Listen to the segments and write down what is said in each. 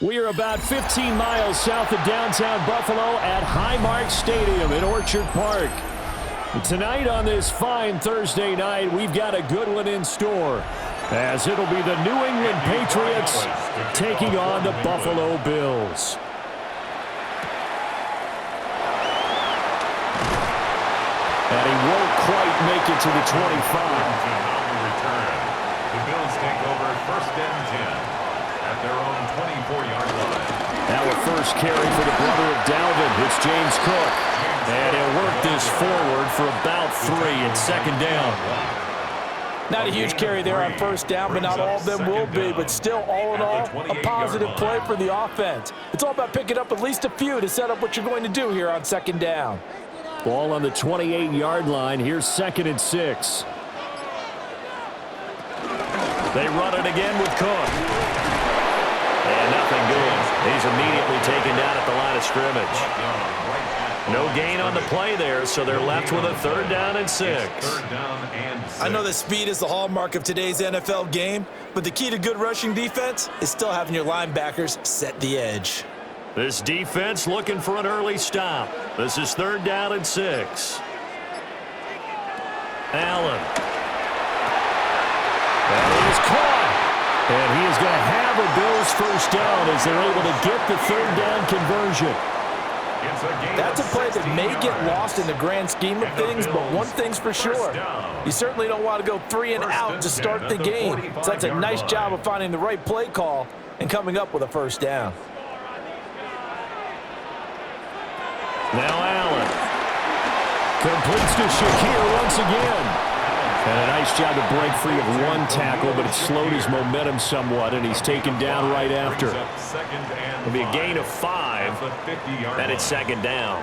We are about 15 miles south of downtown Buffalo at Highmark Stadium in Orchard Park. Tonight on this fine Thursday night, we've got a good one in store, as it'll be the New England Patriots taking on the Buffalo Bills. And he won't quite make it to the 25. The Bills take over first and 10 at their own 24-yard line. Now a first carry for the brother of Dalvin. It's James Cook. And he'll work this forward for about 3 at second down. Not a huge carry there on first down, but not all of them will be. But still, all in all, a positive play for the offense. It's all about picking up at least a few to set up what you're going to do here on second down. Ball on the 28-yard line. Here's 2nd and 6. They run it again with Cook. And nothing good. He's immediately taken down at the line of scrimmage. No gain on the play there, so they're left with a 3rd down and 6. I know that speed is the hallmark of today's NFL game, but the key to good rushing defense is still having your linebackers set the edge. This defense looking for an early stop. This is 3rd down and 6. Allen. That is caught. And he is going to have a Bills first down as they're able to get the 3rd down conversion. That's a play that may get lost in the grand scheme of things, but one thing's for sure. You certainly don't want to go 3 and out to start the game. So that's a nice job of finding the right play call and coming up with a first down. Now Allen completes to Shakir once again. And a nice job to break free of one tackle, but it slowed his momentum somewhat, and he's taken down right after. It'll be a gain of 5, and it's 2nd down.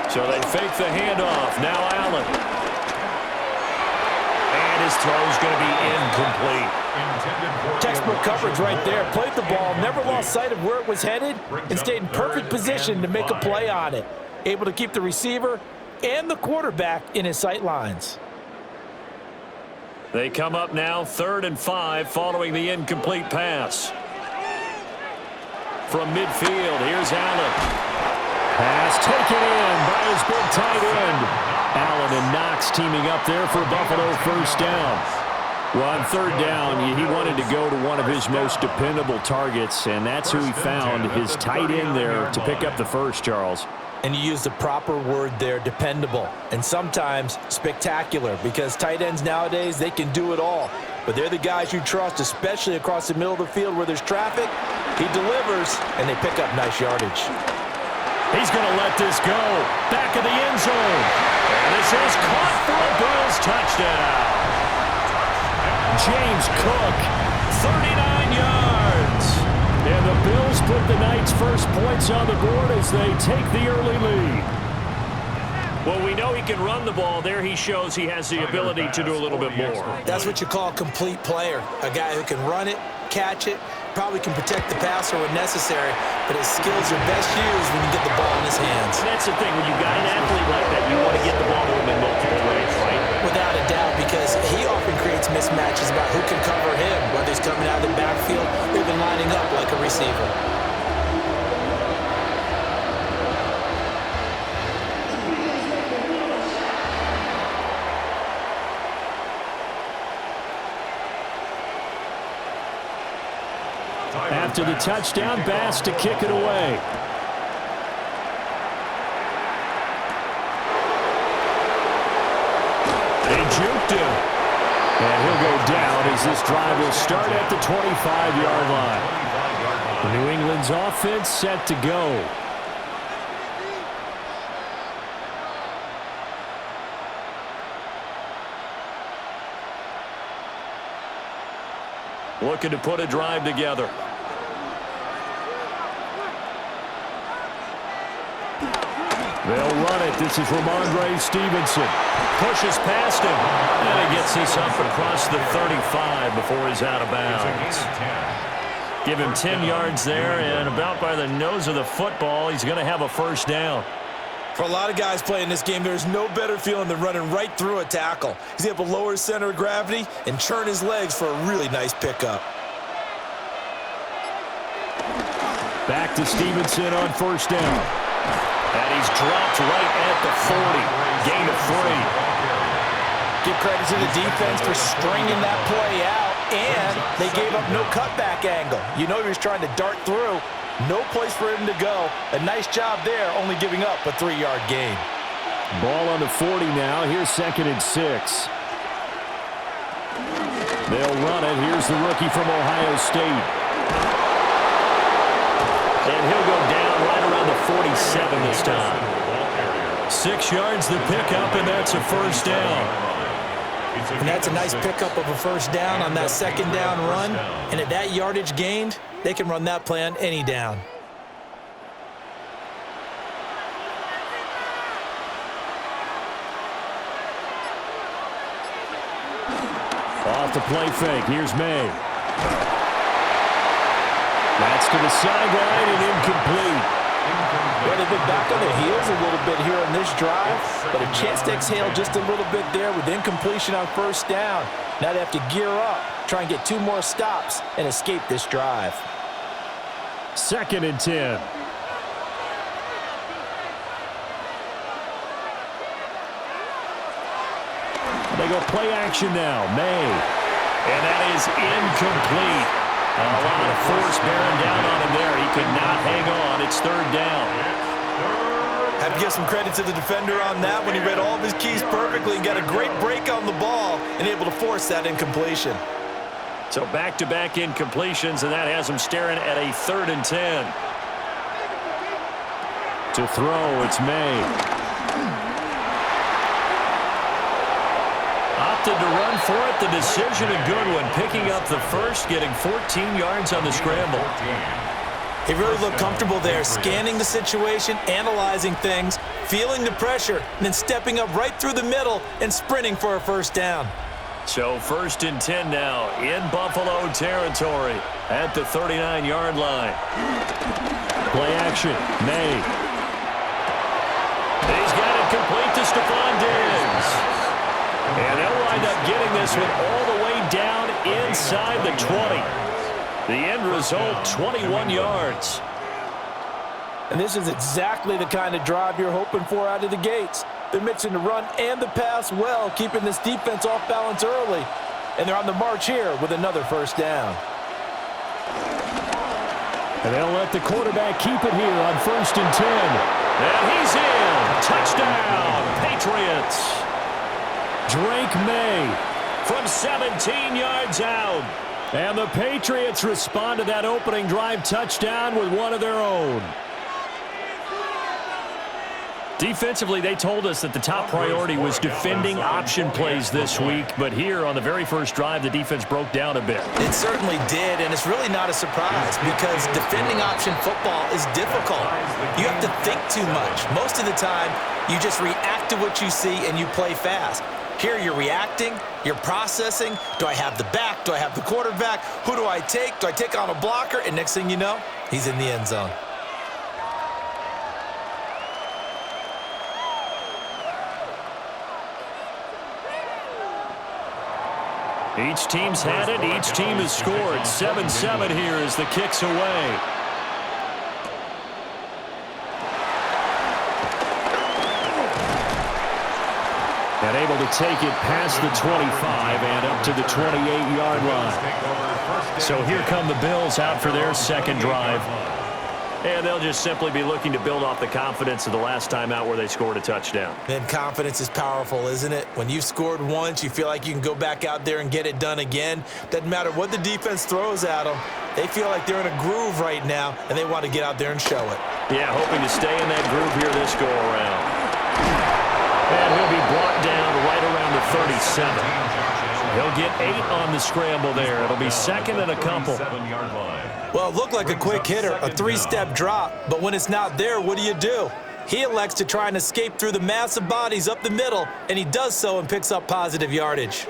So they fake the handoff. Now Allen. And his throw's going to be incomplete. Textbook coverage right there. Played the ball, never lost sight of where it was headed, and stayed in perfect position to make a play on it. Able to keep the receiver and the quarterback in his sight lines. They come up now 3rd and 5 following the incomplete pass. From midfield, here's Allen. Pass taken in by his big tight end. Allen and Knox teaming up there for Buffalo first down. Well, on 3rd down, he wanted to go to one of his most dependable targets, and that's who he found, his tight end there, to pick up the first, Charles. And you use the proper word there, dependable, and sometimes spectacular, because tight ends nowadays, they can do it all. But they're the guys you trust, especially across the middle of the field where there's traffic. He delivers, and they pick up nice yardage. He's going to let this go. Back of the end zone. And this is caught for a Bills touchdown. James Cook, 39 yards. And the Bills put the night's first points on the board as they take the early lead. Well, we know he can run the ball. There he shows he has the ability to do a little bit more. That's what you call a complete player. A guy who can run it, catch it, probably can protect the passer when necessary, but his skills are best used when you get the ball in his hands. And that's the thing. When you've got an athlete like that, you want to get the ball to him in multiple ways, right? Without a doubt, because he often creates mismatches about who can cover him, whether he's coming out of the backfield or even lining up like a receiver. After the touchdown, Bass to kick it away. They juked him. And he'll go down as this drive will start at the 25-yard line. New England's offense set to go. Looking to put a drive together. They'll run it. This is Ramondre Stevenson. Pushes past him. And he gets this up across the 35 before he's out of bounds. Give him 10 yards there, and about by the nose of the football, he's going to have a first down. For a lot of guys playing this game, there's no better feeling than running right through a tackle. He's able to lower his center of gravity and churn his legs for a really nice pickup. Back to Stevenson on first down. And he's dropped right at the 40. Gain of 3. Give credit to the defense for stringing that play out, and they gave up no cutback angle. You know he was trying to dart through. No place for him to go. A nice job there, only giving up a 3-yard gain. Ball on the 40 now. Here's 2nd and 6. They'll run it. Here's the rookie from Ohio State. And he'll go down right around the 47 this time. 6 yards the pickup, and that's a first down. And that's a nice pickup of a first down on that second down run. And at that yardage gained, they can run that play on any down. Off the play fake. Here's May. That's to the sideline and incomplete. Well, they've been back on their heels a little bit here on this drive, but a chance to exhale just a little bit there with incompletion on first down. Now they have to gear up, try and get 2 more stops, and escape this drive. 2nd and 10. They go play action now. May. And that is incomplete. A lot of force bearing down on him there. He could not hang on. It's 3rd down. Have to give some credit to the defender on that when he read all of his keys perfectly and got a great break on the ball and able to force that incompletion. So back-to-back incompletions, and that has him staring at a 3rd and 10. To throw, it's May. Opted to run for it. The decision a good one. Picking up the first, getting 14 yards on the scramble. He really looked comfortable there, scanning the situation, analyzing things, feeling the pressure, and then stepping up right through the middle and sprinting for a first down. So 1st and 10 now in Buffalo territory at the 39-yard line. Play action. May. He's got it complete to Stephon Diggs. And they'll wind up getting this one all the way down inside the 20. The end result, 21 yards. And this is exactly the kind of drive you're hoping for out of the gates. They're mixing the run and the pass well, keeping this defense off balance early. And they're on the march here with another first down. And they'll let the quarterback keep it here on 1st and 10. And he's in. Touchdown, Patriots. Drake May from 17 yards out. And the Patriots respond to that opening drive touchdown with one of their own. Defensively, they told us that the top priority was defending option plays this week, but here on the very first drive, the defense broke down a bit. It certainly did, and it's really not a surprise because defending option football is difficult. You have to think too much. Most of the time, you just react to what you see and you play fast. Here you're reacting, you're processing. Do I have the back? Do I have the quarterback? Who do I take? Do I take on a blocker? And next thing you know, he's in the end zone. Each team's had it. Each team has scored. 7-7 here as the kick's away. And able to take it past the 25 and up to the 28-yard line. So here come the Bills out for their second drive. And they'll just simply be looking to build off the confidence of the last time out where they scored a touchdown. And confidence is powerful, isn't it? When you've scored once, you feel like you can go back out there and get it done again. Doesn't matter what the defense throws at them. They feel like they're in a groove right now, and they want to get out there and show it. Yeah, hoping to stay in that groove here this go-around. And he'll be brought down right around the 37. He'll get 8 on the scramble there. It'll be second and a couple. Well, it looked like a quick hitter, a 3-step drop, but when it's not there, what do? He elects to try and escape through the massive bodies up the middle, and he does so and picks up positive yardage.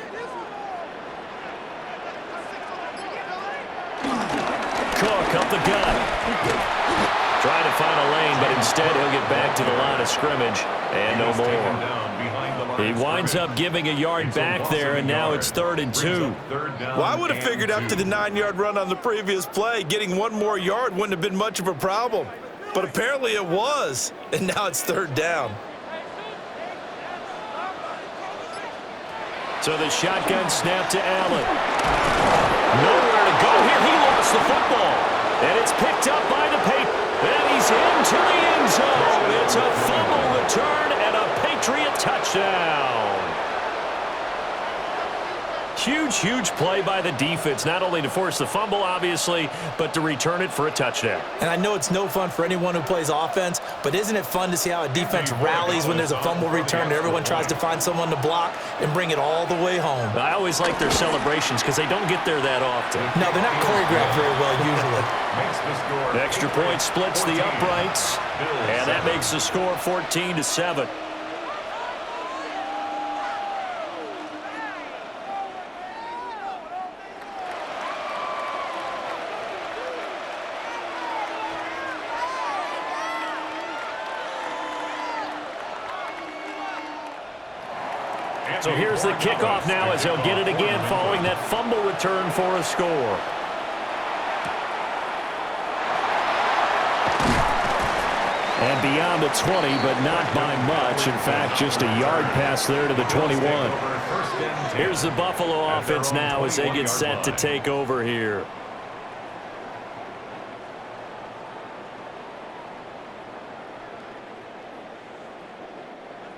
Cook Cook up the gut. Trying to find a lane, but instead he'll get back to the line of scrimmage and no more. He winds up giving a yard back there, and now it's 3rd and 2. Well, I would have figured after the 9-yard run on the previous play, getting one more yard wouldn't have been much of a problem. But apparently it was, and now it's 3rd down. So the shotgun snap to Allen. Nowhere to go here. He lost the football. And it's picked up by the Patriots. And he's into the end zone. It's a fumble return and a Patriot touchdown. Huge play by the defense, not only to force the fumble, obviously, but to return it for a touchdown. And I know it's no fun for anyone who plays offense, but isn't it fun to see how a defense rallies when there's a fumble return and everyone tries to find someone to block and bring it all the way home? I always like their celebrations because they don't get there that often. No, they're not choreographed very well usually. The extra point splits the uprights, and that makes the score 14-7. So here's the kickoff now as they'll get it again following that fumble return for a score. And beyond the 20, but not by much. In fact, just a yard pass there to the 21. Here's the Buffalo offense now as they get set to take over here.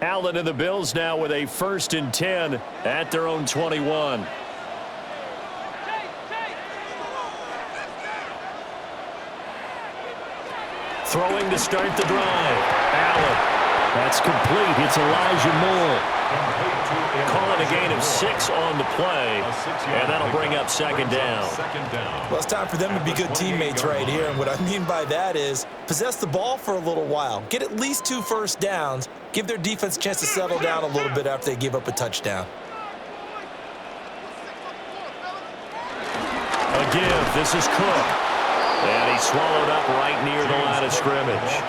Allen and the Bills now with a 1st and 10 at their own 21. Throwing to start the drive. Allen. That's complete. It's Elijah Moore. Calling a gain of 6 on the play. And that'll bring up 2nd down. Well, it's time for them to be good teammates right here. And what I mean by that is possess the ball for a little while. Get at least 2 first downs. Give their defense a chance to settle down a little bit after they give up a touchdown. A give. This is Cook. And he's swallowed up right near the line of scrimmage.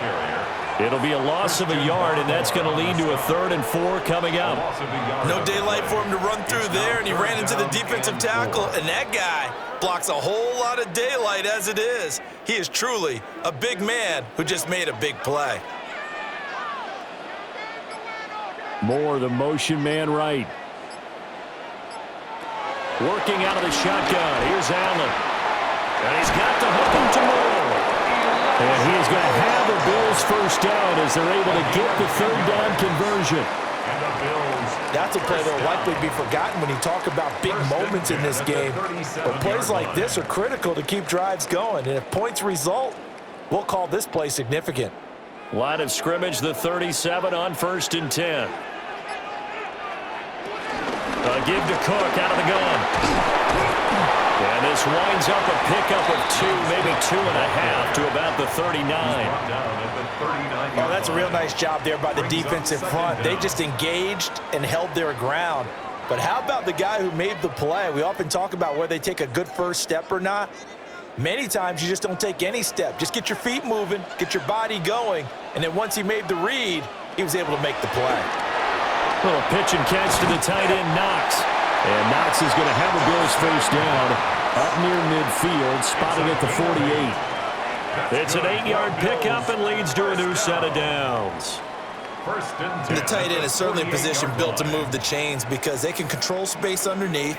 It'll be a loss of a yard, and that's going to lead to a 3rd and 4 coming up. No daylight for him to run through there, and he ran into the defensive tackle, and that guy blocks a whole lot of daylight as it is. He is truly a big man who just made a big play. Moore, the motion man right. Working out of the shotgun. Here's Allen. And he's got the hook into Moore. And he is going to have the Bills first down as they're able to get the 3rd down conversion. That's a play that will likely be forgotten when you talk about big moments in this game. But plays like this are critical to keep drives going. And if points result, we'll call this play significant. Line of scrimmage, the 37 on 1st and 10. A give to Cook out of the gun. And this winds up a pickup of 2, maybe 2.5 to about the 39. Well, that's a real nice job there by the defensive front. They just engaged and held their ground. But how about the guy who made the play? We often talk about whether they take a good first step or not. Many times you just don't take any step. Just get your feet moving, get your body going, and then once he made the read, he was able to make the play. Little pitch and catch to the tight end, Knox. And Knox is going to have a Bills first down up near midfield, spotted at the 48. It's an 8-yard pickup and leads to a new set of downs. The tight end is certainly a position built to move the chains because they can control space underneath.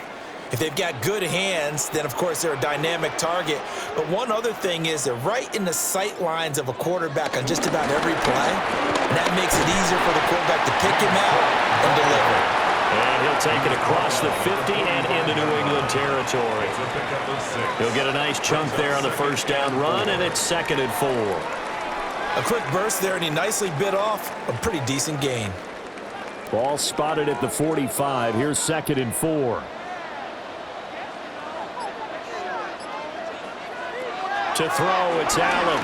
If they've got good hands, then, of course, they're a dynamic target. But one other thing is they're right in the sight lines of a quarterback on just about every play. And that makes it easier for the quarterback to pick him out and deliver. And he'll take it across the 50 and into New England territory. He'll get a nice chunk there on the first down run, and it's 2nd and 4. A quick burst there, and he nicely bit off a pretty decent gain. Ball spotted at the 45. Here's 2nd and 4. To throw, it's Allen.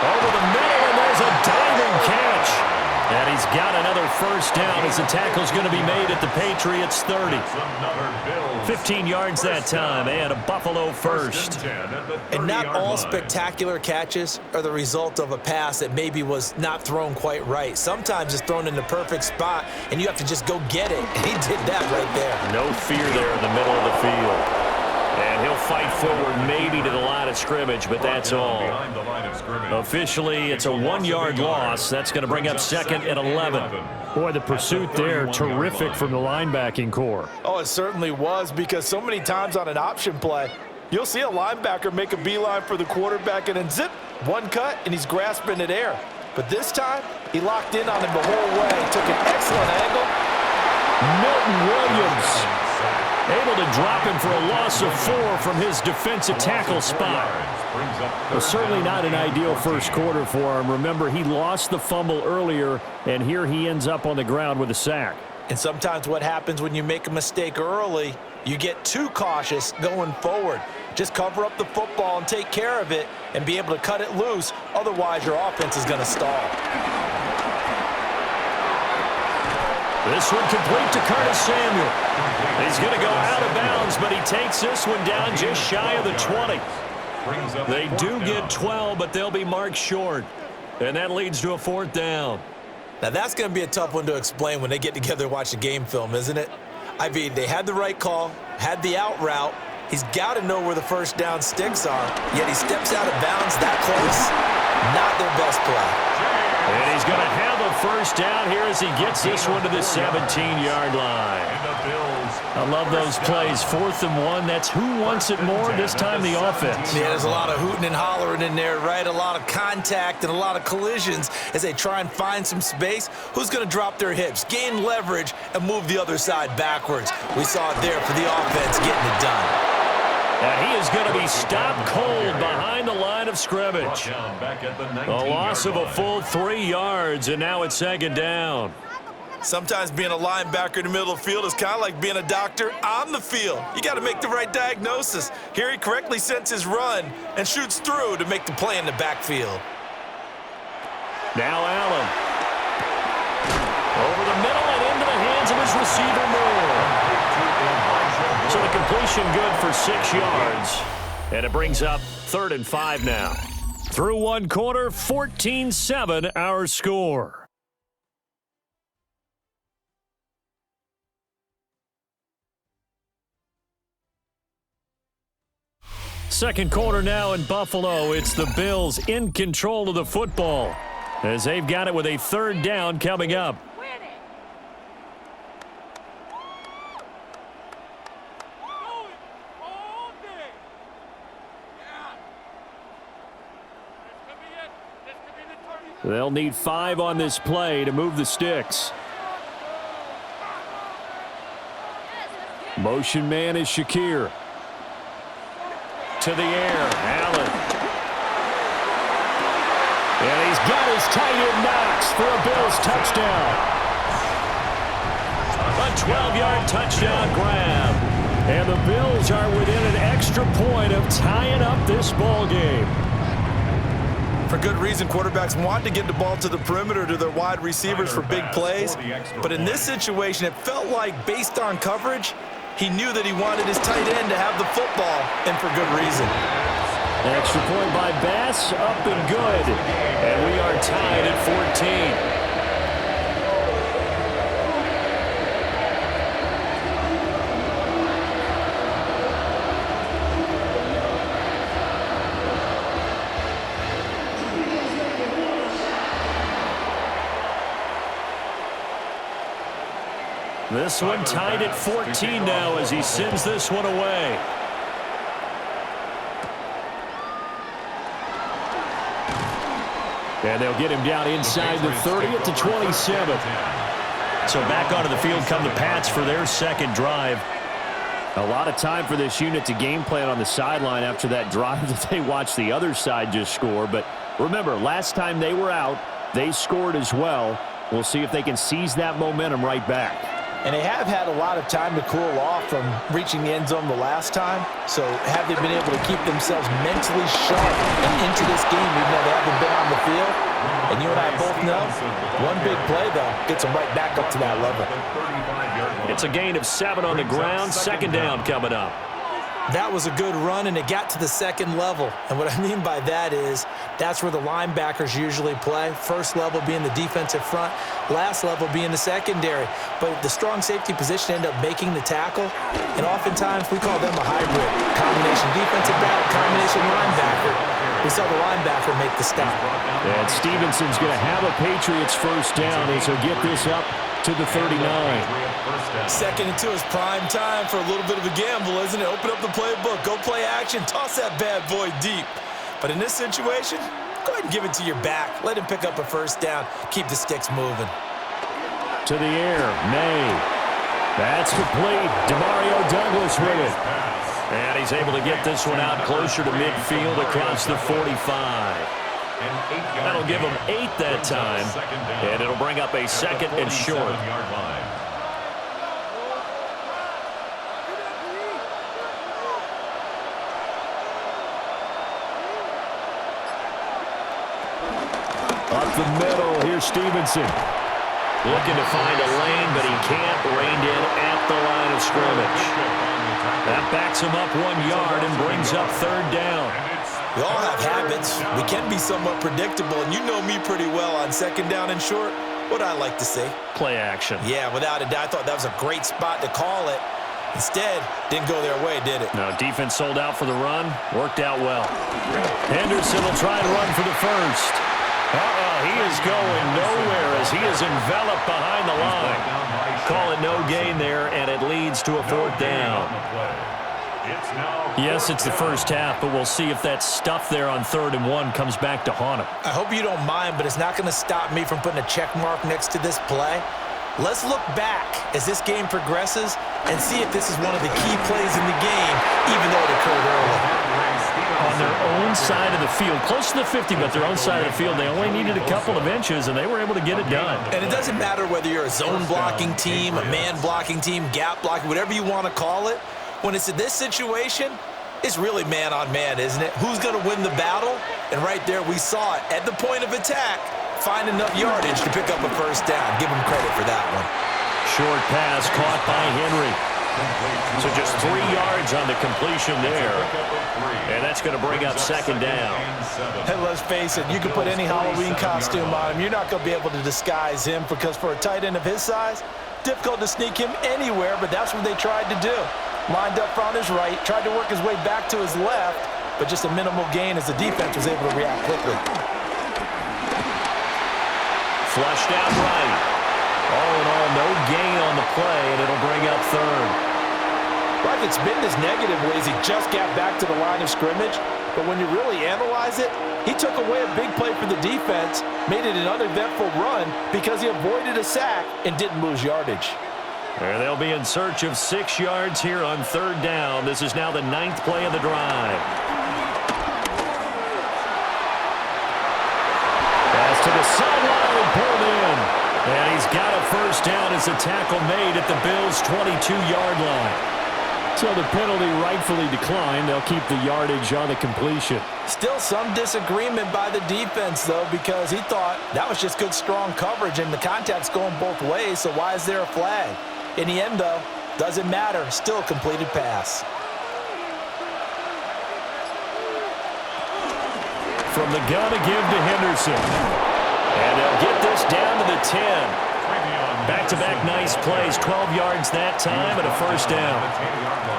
Over the middle, and there's a diving catch. And he's got another first down as the tackle's going to be made at the Patriots 30. 15 yards that time and a Buffalo first. And not all spectacular catches are the result of a pass that maybe was not thrown quite right. Sometimes it's thrown in the perfect spot, and you have to just go get it. And he did that right there. No fear there in the middle of the field. And he'll fight forward maybe to the line of scrimmage, but that's all. Officially, it's a 1-yard loss. That's going to bring up 2nd and 11. Boy, the pursuit there, terrific from the linebacking core. Oh, it certainly was, because so many times on an option play, you'll see a linebacker make a beeline for the quarterback and then zip, one cut, and he's grasping at air. But this time, he locked in on him the whole way, took an excellent angle. Milton Williams able to drop him for a loss of 4 from his defensive tackle spot. Well, certainly not an ideal first quarter for him. Remember, he lost the fumble earlier, and here he ends up on the ground with a sack. And sometimes what happens when you make a mistake early, you get too cautious going forward. Just cover up the football and take care of it and be able to cut it loose. Otherwise, your offense is going to stall. This one complete to Curtis Samuel. He's going to go out of bounds, but he takes this one down just shy of the 20. They do get 12, but they'll be marked short. And that leads to a 4th down. Now, that's going to be a tough one to explain when they get together and watch the game film, isn't it? I mean, they had the right call, had the out route. He's got to know where the first down sticks are, yet he steps out of bounds that close. Not their best play. And he's going to have a first down here as he gets this one to the 17-yard line. I love those plays. 4th and 1. That's who wants it more, this time the offense. Yeah, there's a lot of hooting and hollering in there, right? A lot of contact and a lot of collisions as they try and find some space. Who's going to drop their hips, gain leverage, and move the other side backwards? We saw it there for the offense getting it done. And he is going to be stopped cold behind the line of scrimmage. A loss of a full 3 yards, and now it's 2nd down. Sometimes being a linebacker in the middle of the field is kind of like being a doctor on the field. You got to make the right diagnosis. Here he correctly sends his run and shoots through to make the play in the backfield. Now Allen. Over the middle and into the hands of his receiver Moore. So the completion good for 6 yards. And it brings up 3rd and 5 now. Through 1 quarter, 14-7 our score. Second quarter now in Buffalo. It's the Bills in control of the football as they've got it with a 3rd down coming up. They'll need 5 on this play to move the sticks. Motion man is Shakir. To the air, Allen. And he's got his tight end Knox for a Bills touchdown. A 12-yard touchdown grab. And the Bills are within an extra point of tying up this ball game. For good reason, quarterbacks want to get the ball to the perimeter to their wide receivers for big plays. But in this situation, it felt like, based on coverage, he knew that he wanted his tight end to have the football, and for good reason. An extra point by Bass, up and good. And we are tied at 14. This one tied at 14 now as he sends this one away. And they'll get him down inside the 30 at the 27. So back onto the field come the Pats for their second drive. A lot of time for this unit to game plan on the sideline after that drive that they watched the other side just score. But remember, last time they were out, they scored as well. We'll see if they can seize that momentum right back. And they have had a lot of time to cool off from reaching the end zone the last time. So have they been able to keep themselves mentally sharp and into this game even though they haven't been on the field? And you and I both know. One big play, though, gets them right back up to that level. It's a gain of 7 on the ground. Second down coming up. That was a good run, and it got to the second level. And what I mean by that is that's where the linebackers usually play. First level being the defensive front, last level being the secondary. But the strong safety position ended up making the tackle, and oftentimes we call them a hybrid. Combination defensive back, combination linebacker. We saw the linebacker make the stop. And Stevenson's going to have a Patriots first down as he'll get this up to the 39. 2nd and 2 is prime time for a little bit of a gamble, isn't it? Open up the playbook, go play action, toss that bad boy deep. But in this situation, go ahead and give it to your back. Let him pick up a first down. Keep the sticks moving. To the air, May. That's complete. Demario Douglas with it. And he's able to get this one out closer to midfield across the 45. That'll give him 8 that time, and it'll bring up a 2nd and short. Up the middle, here's Stevenson. Looking to find a lane, but he can't. Reined in at the line of scrimmage. That backs him up 1 yard and brings up 3rd down. We all have habits. We can be somewhat predictable, and you know me pretty well on 2nd down and short. What I like to see? Play action. Yeah, without a doubt. I thought that was a great spot to call it. Instead, didn't go their way, did it? No, defense sold out for the run. Worked out well. Henderson will try and run for the first. He is going nowhere as he is enveloped behind the line. Call it no gain there, and it leads to a 4th down. Yes, it's the first half, but we'll see if that stuff there on 3rd and 1 comes back to haunt him. I hope you don't mind, but it's not going to stop me from putting a check mark next to this play. Let's look back as this game progresses and see if this is one of the key plays in the game, even though it occurred early. On their own side of the field, close to the 50, but their own side of the field, they only needed a couple of inches, and they were able to get it done. And it doesn't matter whether you're a zone blocking team, a man blocking team, gap blocking, whatever you want to call it. When it's in this situation, it's really man on man, isn't it? Who's going to win the battle? And right there, we saw it at the point of attack, find enough yardage to pick up a first down. Give him credit for that one. Short pass caught by Henry. So just 3 yards on the completion there. And that's going to bring up 2nd down. Hey, let's face it, you can put any Halloween costume on him. You're not going to be able to disguise him because for a tight end of his size, difficult to sneak him anywhere, but that's what they tried to do. Lined up on his right, tried to work his way back to his left, but just a minimal gain as the defense was able to react quickly. Flushed out right. All in all, no gain on the play, and it'll bring up 3rd. Right, it's been this negative ways he just got back to the line of scrimmage, but when you really analyze it, he took away a big play for the defense, made it an uneventful run because he avoided a sack and didn't lose yardage. And they'll be in search of 6 yards here on 3rd down. This is now the 9th play of the drive. Pass to the sideline and pulled in. And he's got a first down as a tackle made at the Bills' 22-yard line. So the penalty rightfully declined. They'll keep the yardage on the completion. Still some disagreement by the defense, though, because he thought that was just good, strong coverage, and the contact's going both ways, so why is there a flag? In the end, though, doesn't matter. Still a completed pass. From the gun to give to Henderson. And they'll get this down to the 10. Back-to-back nice plays, 12 yards that time and a first down.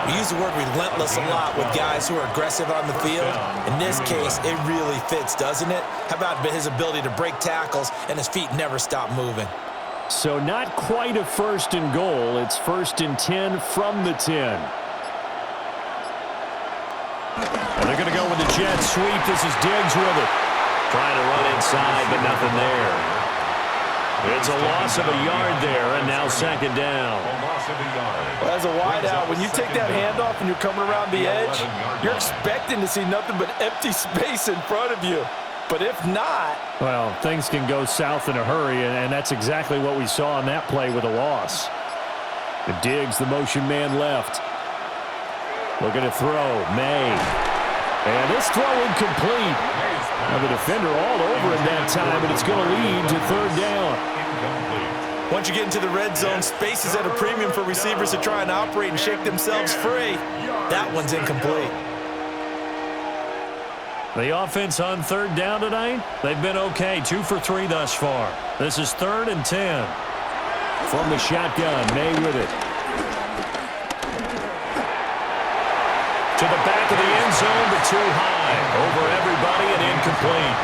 We use the word relentless a lot with guys who are aggressive on the field. In this case, it really fits, doesn't it? How about his ability to break tackles and his feet never stop moving? So not quite a 1st and goal. It's 1st and 10 from the 10. And they're going to go with the jet sweep. This is Diggs with it. Trying to run inside, but nothing there. It's a loss of a yard there, and now 2nd down. Well, as a wideout, when you take that handoff and you're coming around the edge, you're expecting to see nothing but empty space in front of you. But if not... Well, things can go south in a hurry, and that's exactly what we saw on that play with a loss. The Diggs, the motion man left. Looking to throw, May. And this throw incomplete. Now the defender all over him that time, and it's going to lead to third down. Once you get into the red zone, space is at a premium for receivers to try and operate and shake themselves free. That one's incomplete. The offense on third down tonight, they've been okay. 2 for 3 thus far. This is 3rd and 10. From the shotgun, May with it. To the back of the end zone, but too high. Over everybody and incomplete.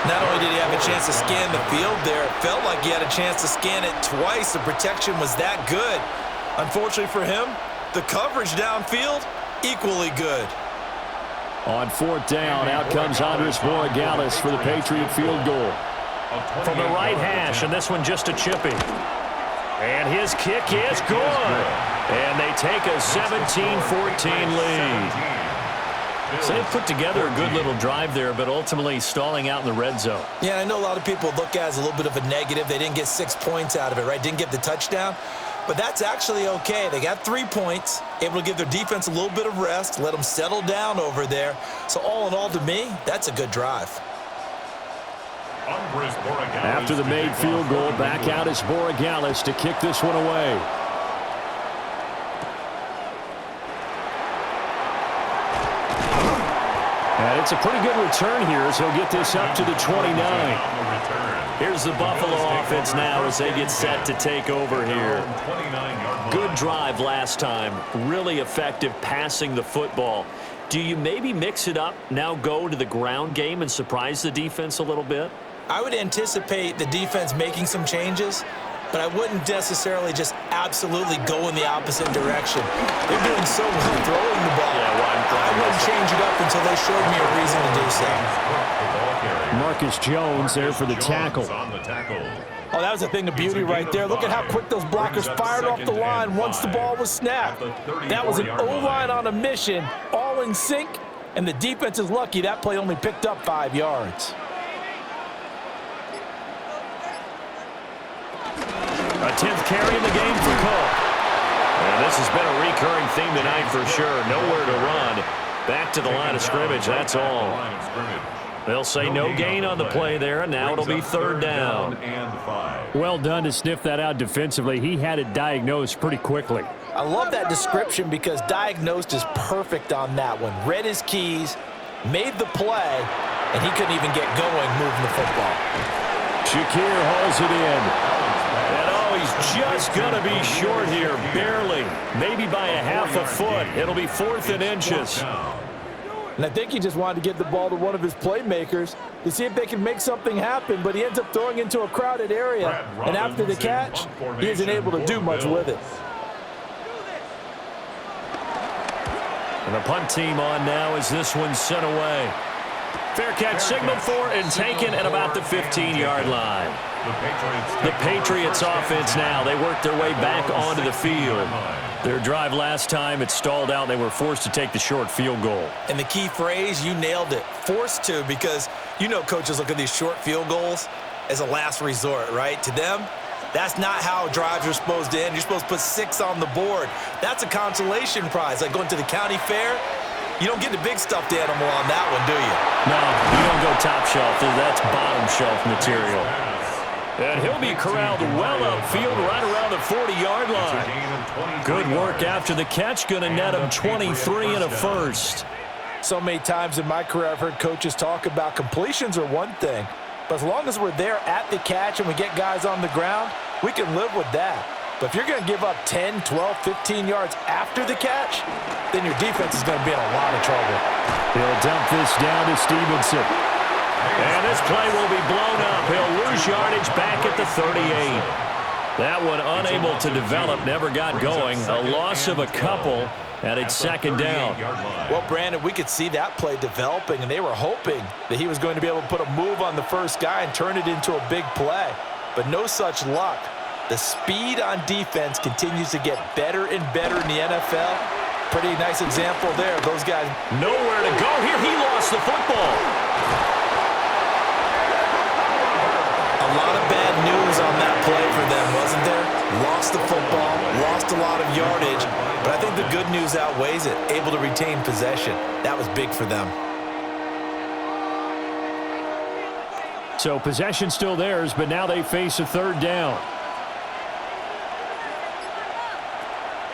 Not only did he have a chance to scan the field there, it felt like he had a chance to scan it twice. The protection was that good. Unfortunately for him, the coverage downfield, equally good. On 4th down, out comes Andres Borregales for the Patriot field goal. From the right hash, and this one just a chippy. And his kick is good. And they take a 17-14 lead. So they put together a good little drive there, but ultimately stalling out in the red zone. Yeah, I know a lot of people look at it as a little bit of a negative. They didn't get 6 points out of it, right? Didn't get the touchdown. But that's actually okay. They got 3 points, able to give their defense a little bit of rest, let them settle down over there. So all in all, to me, that's a good drive. After the made field goal, back out is Borregales to kick this one away. And it's a pretty good return here as he'll get this up to the 29. Here's the Buffalo offense now as they get set to take over here. Good drive last time. Really effective passing the football. Do you maybe mix it up, now go to the ground game and surprise the defense a little bit? I would anticipate the defense making some changes, but I wouldn't necessarily just absolutely go in the opposite direction. They're doing so well throwing the ball. I wouldn't change it up until they showed me a reason to do so. Marcus Jones there for the tackle. Oh, that was a thing of beauty right there. Look at how quick those blockers fired off the line once the ball was snapped. That was an O-line on a mission, all in sync, and the defense is lucky that play only picked up 5 yards. A 10th carry in the game for Cook. And this has been a recurring theme tonight for sure. Nowhere to run. Back to the line of scrimmage, that's all. They'll say no gain on the play there, and now it'll be 3rd down. Well done to sniff that out defensively. He had it diagnosed pretty quickly. I love that description because diagnosed is perfect on that one. Read his keys, made the play, and he couldn't even get going moving the football. Shakir hauls it in. And oh, he's just going to be short here, barely. Maybe by a half a foot. It'll be 4th and inches. And I think he just wanted to get the ball to one of his playmakers to see if they can make something happen, but he ends up throwing into a crowded area. And after the catch, he isn't able to do much with it. And the punt team on now as this one's sent away. Fair catch signaled for and taken at about the 15-yard line. The Patriots offense now. They work their way back onto the field. Their drive last time, it stalled out. They were forced to take the short field goal. And the key phrase, you nailed it, forced to, because you know coaches look at these short field goals as a last resort, right? To them, that's not how drives are supposed to end. You're supposed to put 6 on the board. That's a consolation prize. Like going to the county fair, you don't get the big stuffed animal on that one, do you? No, you don't go top shelf. That's bottom shelf material. And he'll be corralled well upfield right around the 40-yard line. Good work after the catch. Going to net him 23 and a first. So many times in my career I've heard coaches talk about completions are one thing, but as long as we're there at the catch and we get guys on the ground, we can live with that. But if you're going to give up 10, 12, 15 yards after the catch, then your defense is going to be in a lot of trouble. He'll dump this down to Stevenson. And this play will be blown up. He'll lose yardage back at the 38. That one unable to develop, never got going. A loss of a couple, and it's 2nd down. Well, Brandon, we could see that play developing, and they were hoping that he was going to be able to put a move on the first guy and turn it into a big play. But no such luck. The speed on defense continues to get better and better in the NFL. Pretty nice example there. Those guys nowhere to go here. He lost the football. A lot of bad news on that play for them, wasn't there? Lost the football, lost a lot of yardage, but I think the good news outweighs it. Able to retain possession. That was big for them. So possession still theirs, but now they face a third down.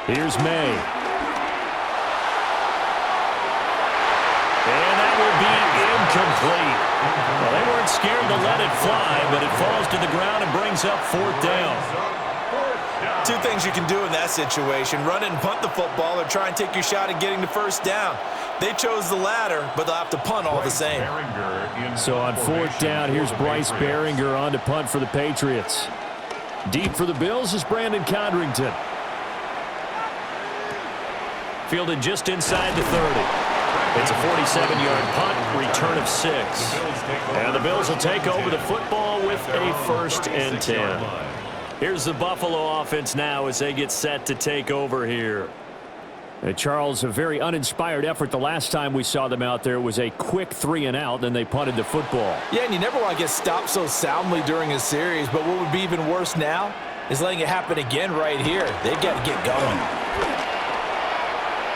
Here's May. And that will be incomplete. Well, they weren't scared to let it fly, but it falls to the ground and brings up fourth down. Two things you can do in that situation: run it and punt the football, or try and take your shot at getting the first down. They chose the latter, but they'll have to punt all the same. So on fourth down, here's Bryce Behringer on to punt for the Patriots. Deep for the Bills is Brandon Codrington. Fielded just inside the 30. It's a 47-yard punt, return of 6. And the Bills will take over the football with a 1st and 10. Here's the Buffalo offense now as they get set to take over here. Charles, a very uninspired effort the last time we saw them out there. It was a quick 3-and-out, then they punted the football. Yeah, and you never want to get stopped so soundly during a series, but what would be even worse now is letting it happen again right here. They've got to get going.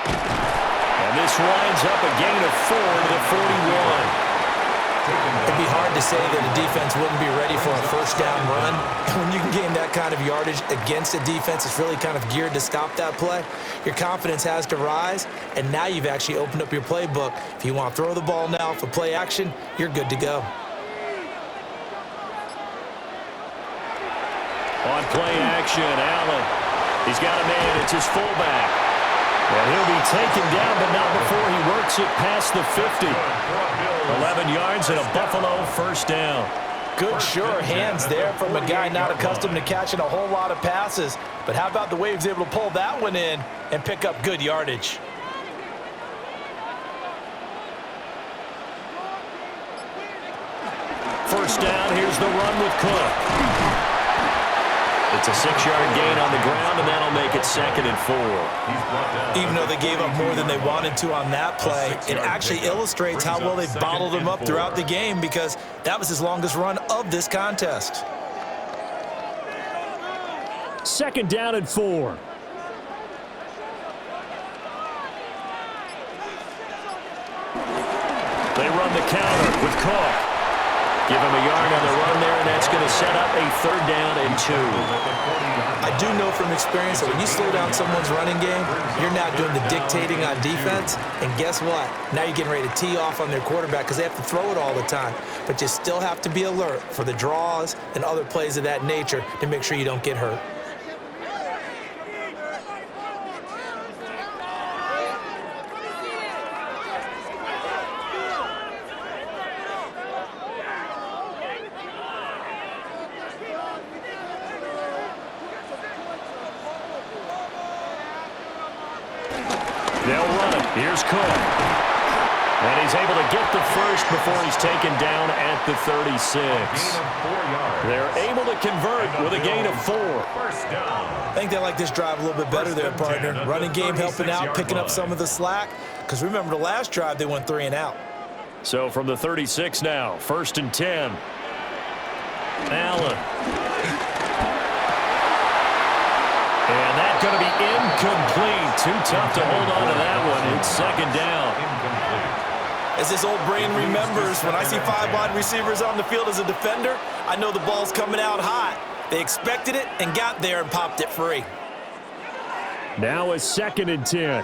And this winds up a gain of 4 to the 41. It'd be hard to say that a defense wouldn't be ready for a first down run. And when you can gain that kind of yardage against a defense that's really kind of geared to stop that play, your confidence has to rise, and now you've actually opened up your playbook. If you want to throw the ball now for play action, you're good to go. On play action, Allen. He's got a man. It's his fullback. And he'll be taken down, but not before he works it past the 50. 11 yards and a Buffalo first down. Good, sure hands there from a guy not accustomed to catching a whole lot of passes. But how about the way he was able to pull that one in and pick up good yardage? First down, here's the run with Cook. It's a 6-yard gain on the ground, and that'll make it 2nd and 4. Even though they gave up more than they wanted to on that play, it actually illustrates how well they bottled him up throughout the game, because that was his longest run of this contest. 2nd down and 4. They run the counter with Cook. Give him a yard on the run there, and that's going to set up a 3rd down and 2. I do know from experience that when you slow down someone's running game, you're not doing the dictating on defense. And guess what? Now you're getting ready to tee off on their quarterback because they have to throw it all the time. But you still have to be alert for the draws and other plays of that nature to make sure you don't get hurt. They'll run it. Here's Cook. And he's able to get the first before he's taken down at the 36. They're able to convert with a gain of 4. I think they like this drive a little bit better there, partner. Running game helping out, picking up some of the slack. Because remember, the last drive, they went 3-and-out. So from the 36 now, 1st and 10. Allen. And that's going to be incomplete. Too tough to hold on to that one. It's 2nd down. As this old brain remembers, when I see 5 wide receivers on the field as a defender, I know the ball's coming out hot. They expected it and got there and popped it free. Now a 2nd and 10.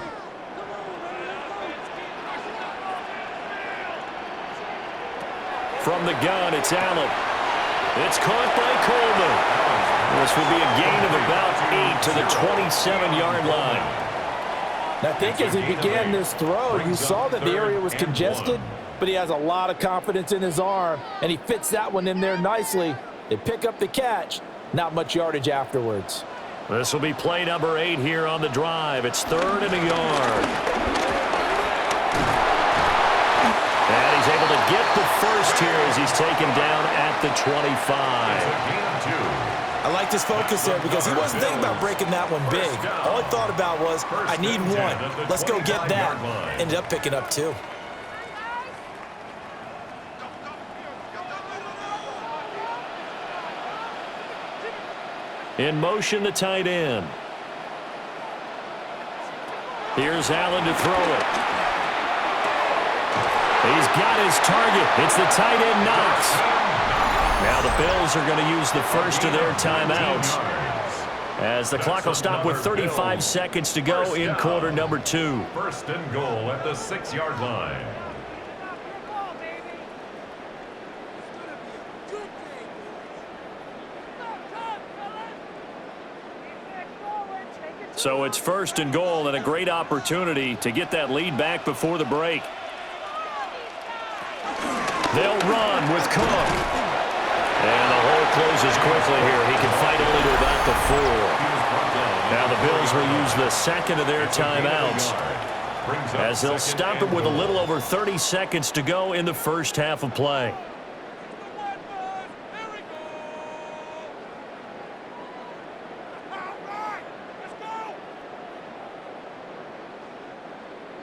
From the gun, it's Allen. It's caught by Coleman. This will be a gain of about 8 to the 27-yard line. Now, I think as he began this throw, you saw that the area was congested, but he has a lot of confidence in his arm, and he fits that one in there nicely. They pick up the catch, not much yardage afterwards. This will be play number 8 here on the drive. It's 3rd and a yard. And he's able to get the first here as he's taken down at the 25. I like this focus there because he wasn't thinking about breaking that one big. All he thought about was, I need 1. Let's go get that. Ended up picking up 2. In motion, the tight end. Here's Allen to throw it. He's got his target. It's the tight end, Knox. Bills are going to use the first of their timeouts, as the clock will stop with 35 seconds to go in quarter number 2. First and goal at the 6-yard line. So it's first and goal, and a great opportunity to get that lead back before the break. They'll run with Cook. And the hole closes quickly here. He can fight only to about the 4. Now the Bills will use the second of their timeouts, as they'll stop it with a little over 30 seconds to go in the first half of play.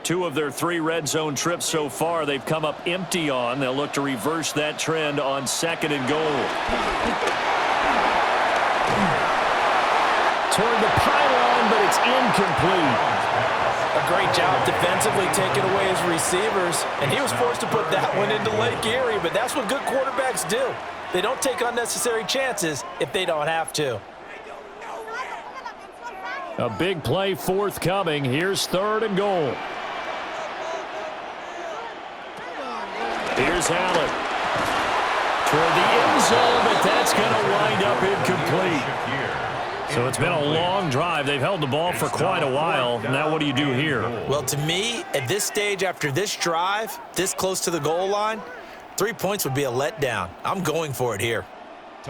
Two of their 3 red zone trips so far, they've come up empty on. They'll look to reverse that trend on second and goal. Toward the pylon, but it's incomplete. A great job defensively taking away his receivers, and he was forced to put that one into Lake Erie, but that's what good quarterbacks do. They don't take unnecessary chances if they don't have to. A big play forthcoming. Here's third and goal. Here's Allen. Toward the end zone, but that's going to wind up incomplete. So it's been a long drive. They've held the ball for quite a while. Now what do you do here? Well, to me, at this stage, after this drive, this close to the goal line, 3 points would be a letdown. I'm going for it here.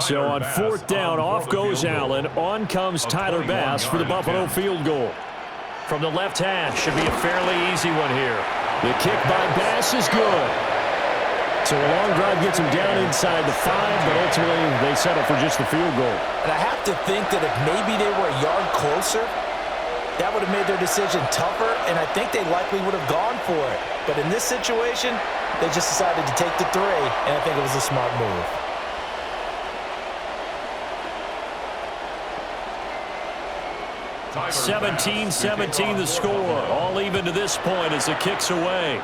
So on fourth down, off goes Allen. On comes Tyler Bass for the Buffalo field goal. From the left hash, should be a fairly easy one here. The kick by Bass is good. So a long drive gets him down inside the 5, but ultimately they settle for just the field goal. And I have to think that if maybe they were a yard closer, that would have made their decision tougher, and I think they likely would have gone for it. But in this situation, they just decided to take the 3, and I think it was a smart move. Timer 17-17 the score. All even to this point as the kick's away.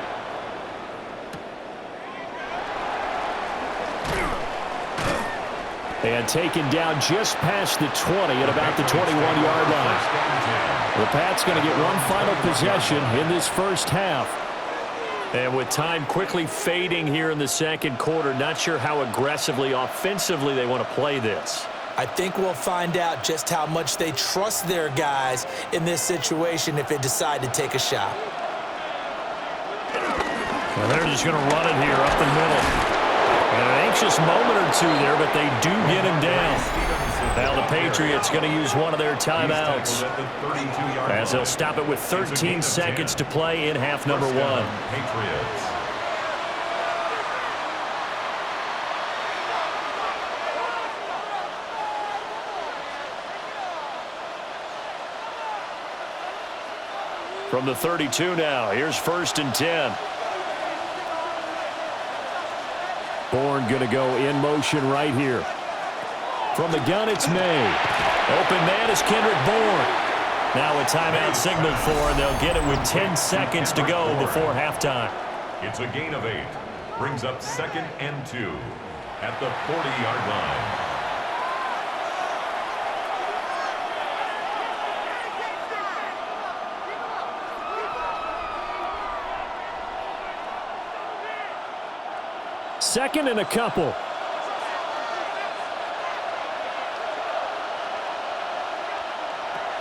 And taken down just past the 20 at about the 21-yard line. The Pats going to get one final possession in this first half. And with time quickly fading here in the second quarter, not sure how aggressively, offensively they want to play this. I think we'll find out just how much they trust their guys in this situation if they decide to take a shot. Well, they're just going to run it here up the middle. And an anxious moment or two there, but they do get him down. Now the Patriots going to use one of their timeouts, as they'll stop it with 13 seconds to play in half number 1. Patriots. From the 32 now, here's first and 10. Bourne going to go in motion right here. From the gun, it's May. Open man is Kendrick Bourne. Now a timeout signaled for, and they'll get it with 10 seconds to go before halftime. It's a gain of 8. Brings up second and 2 at the 40-yard line. Second and a couple.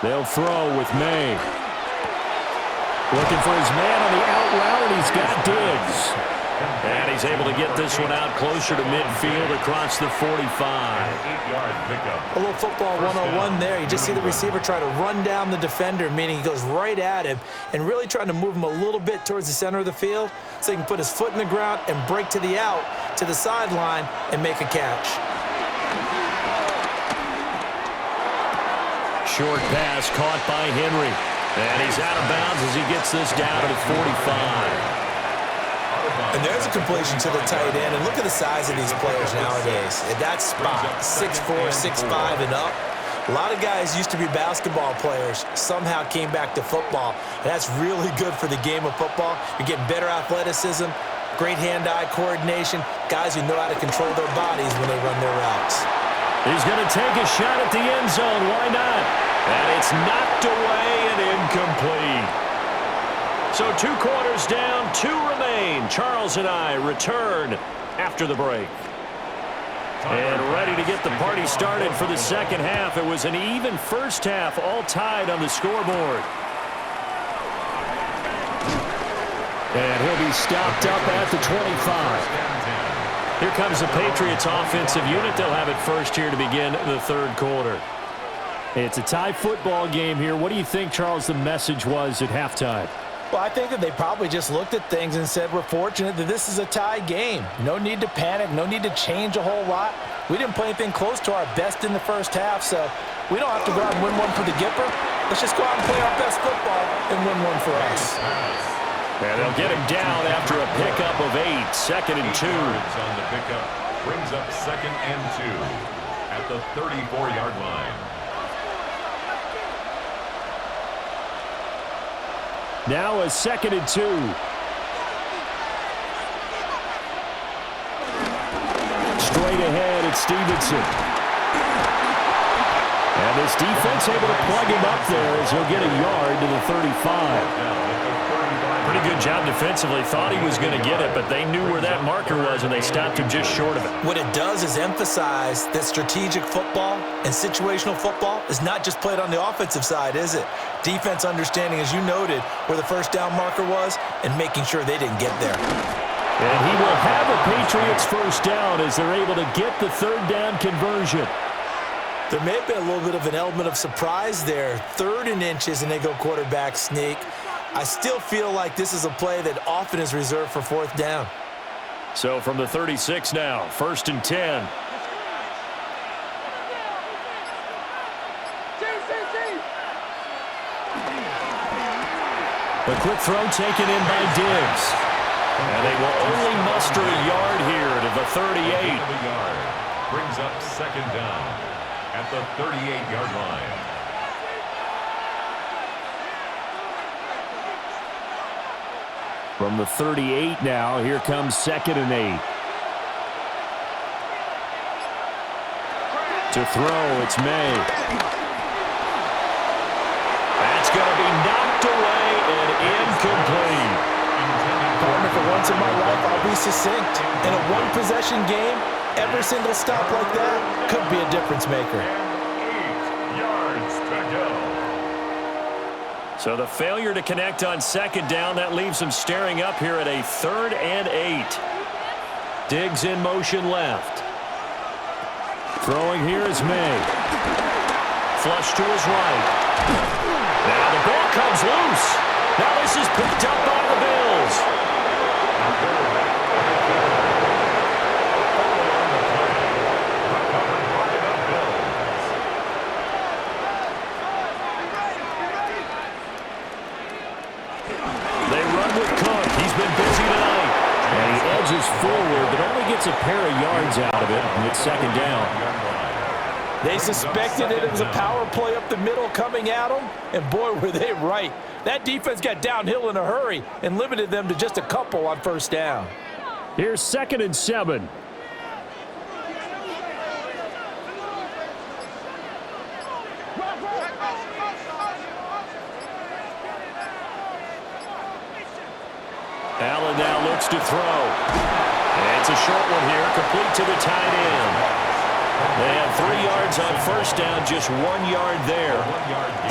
They'll throw with May. Looking for his man on the out route, and he's got Diggs. And he's able to get this one out closer to midfield across the 45. 8-yard pickup. A little football 101 there. You just see the receiver try to run down the defender, meaning he goes right at him and really trying to move him a little bit towards the center of the field so he can put his foot in the ground and break to the out, to the sideline, and make a catch. Short pass caught by Henry. And he's out of bounds as he gets this down to the 45. And there's a completion to the tight end. And look at the size of these players nowadays. At that spot, 6'4", 6'5", and up. A lot of guys used to be basketball players, somehow came back to football. And that's really good for the game of football. You're getting better athleticism, great hand-eye coordination, guys who know how to control their bodies when they run their routes. He's going to take a shot at the end zone. Why not? And it's knocked away and incomplete. So 2 quarters down, 2 remain. Charles and I return after the break. And ready to get the party started for the second half. It was an even first half, all tied on the scoreboard. And he'll be stopped up at the 25. Here comes the Patriots offensive unit. They'll have it first here to begin the third quarter. It's a tie football game here. What do you think, Charles, the message was at halftime? Well, I think that they probably just looked at things and said, we're fortunate that this is a tie game. No need to panic. No need to change a whole lot. We didn't play anything close to our best in the first half, so we don't have to go out and win one for the Gipper. Let's just go out and play our best football and win one for us. And they'll get him down after a pickup of 8. Second and 2. On the pickup brings up second and 2 at the 34-yard line. Now a second and 2. Straight ahead, it's Stevenson. And this defense able to plug him up there as he'll get a yard to the 35. Pretty good job defensively. Thought he was going to get it, but they knew where that marker was, and they stopped him just short of it. What it does is emphasize that strategic football and situational football is not just played on the offensive side, is it? Defense understanding, as you noted, where the first down marker was and making sure they didn't get there. And he will have a Patriots first down as they're able to get the third down conversion. There may have been a little bit of an element of surprise there. 3rd and inches, and they go quarterback sneak. I still feel like this is a play that often is reserved for 4th down. So from the 36 now, 1st and 10. A quick throw taken in by Diggs. And they will only muster a yard here to the 38. Brings up second down at the 38-yard line. From the 38 now, here comes 2nd and 8. To throw, it's May. That's going to be knocked away and incomplete. Partner, for once in my life, I'll be succinct. In a one-possession game, every single stop like that could be a difference maker. 8 yards to go. So the failure to connect on 2nd down, that leaves them staring up here at a 3rd and 8. Diggs in motion left. Throwing here is May. Flush to his right. Now the ball comes loose. Now this is picked up by the Bills. Forward, but only gets a pair of yards out of it, and it's 2nd down. They suspected it was a power play up the middle coming at them, and boy, were they right. That defense got downhill in a hurry and limited them to just a couple on 1st down. Here's 2nd and 7. Allen now looks to throw. And it's a short one here, complete to the tight end. They have 3 yards on 1st down, just 1 yard there.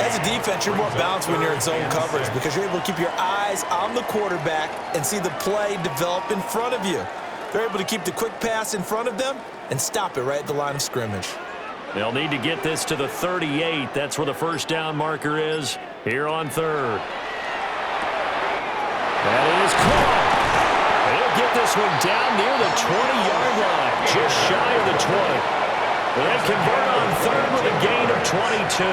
As a defense, you're more balanced when you're in zone coverage because you're able to keep your eyes on the quarterback and see the play develop in front of you. They're able to keep the quick pass in front of them and stop it right at the line of scrimmage. They'll need to get this to the 38. That's where the 1st down marker is here on 3rd. That is caught. They'll get this one down near the 20-yard line, just shy of the 20. They convert on 3rd with a gain of 22.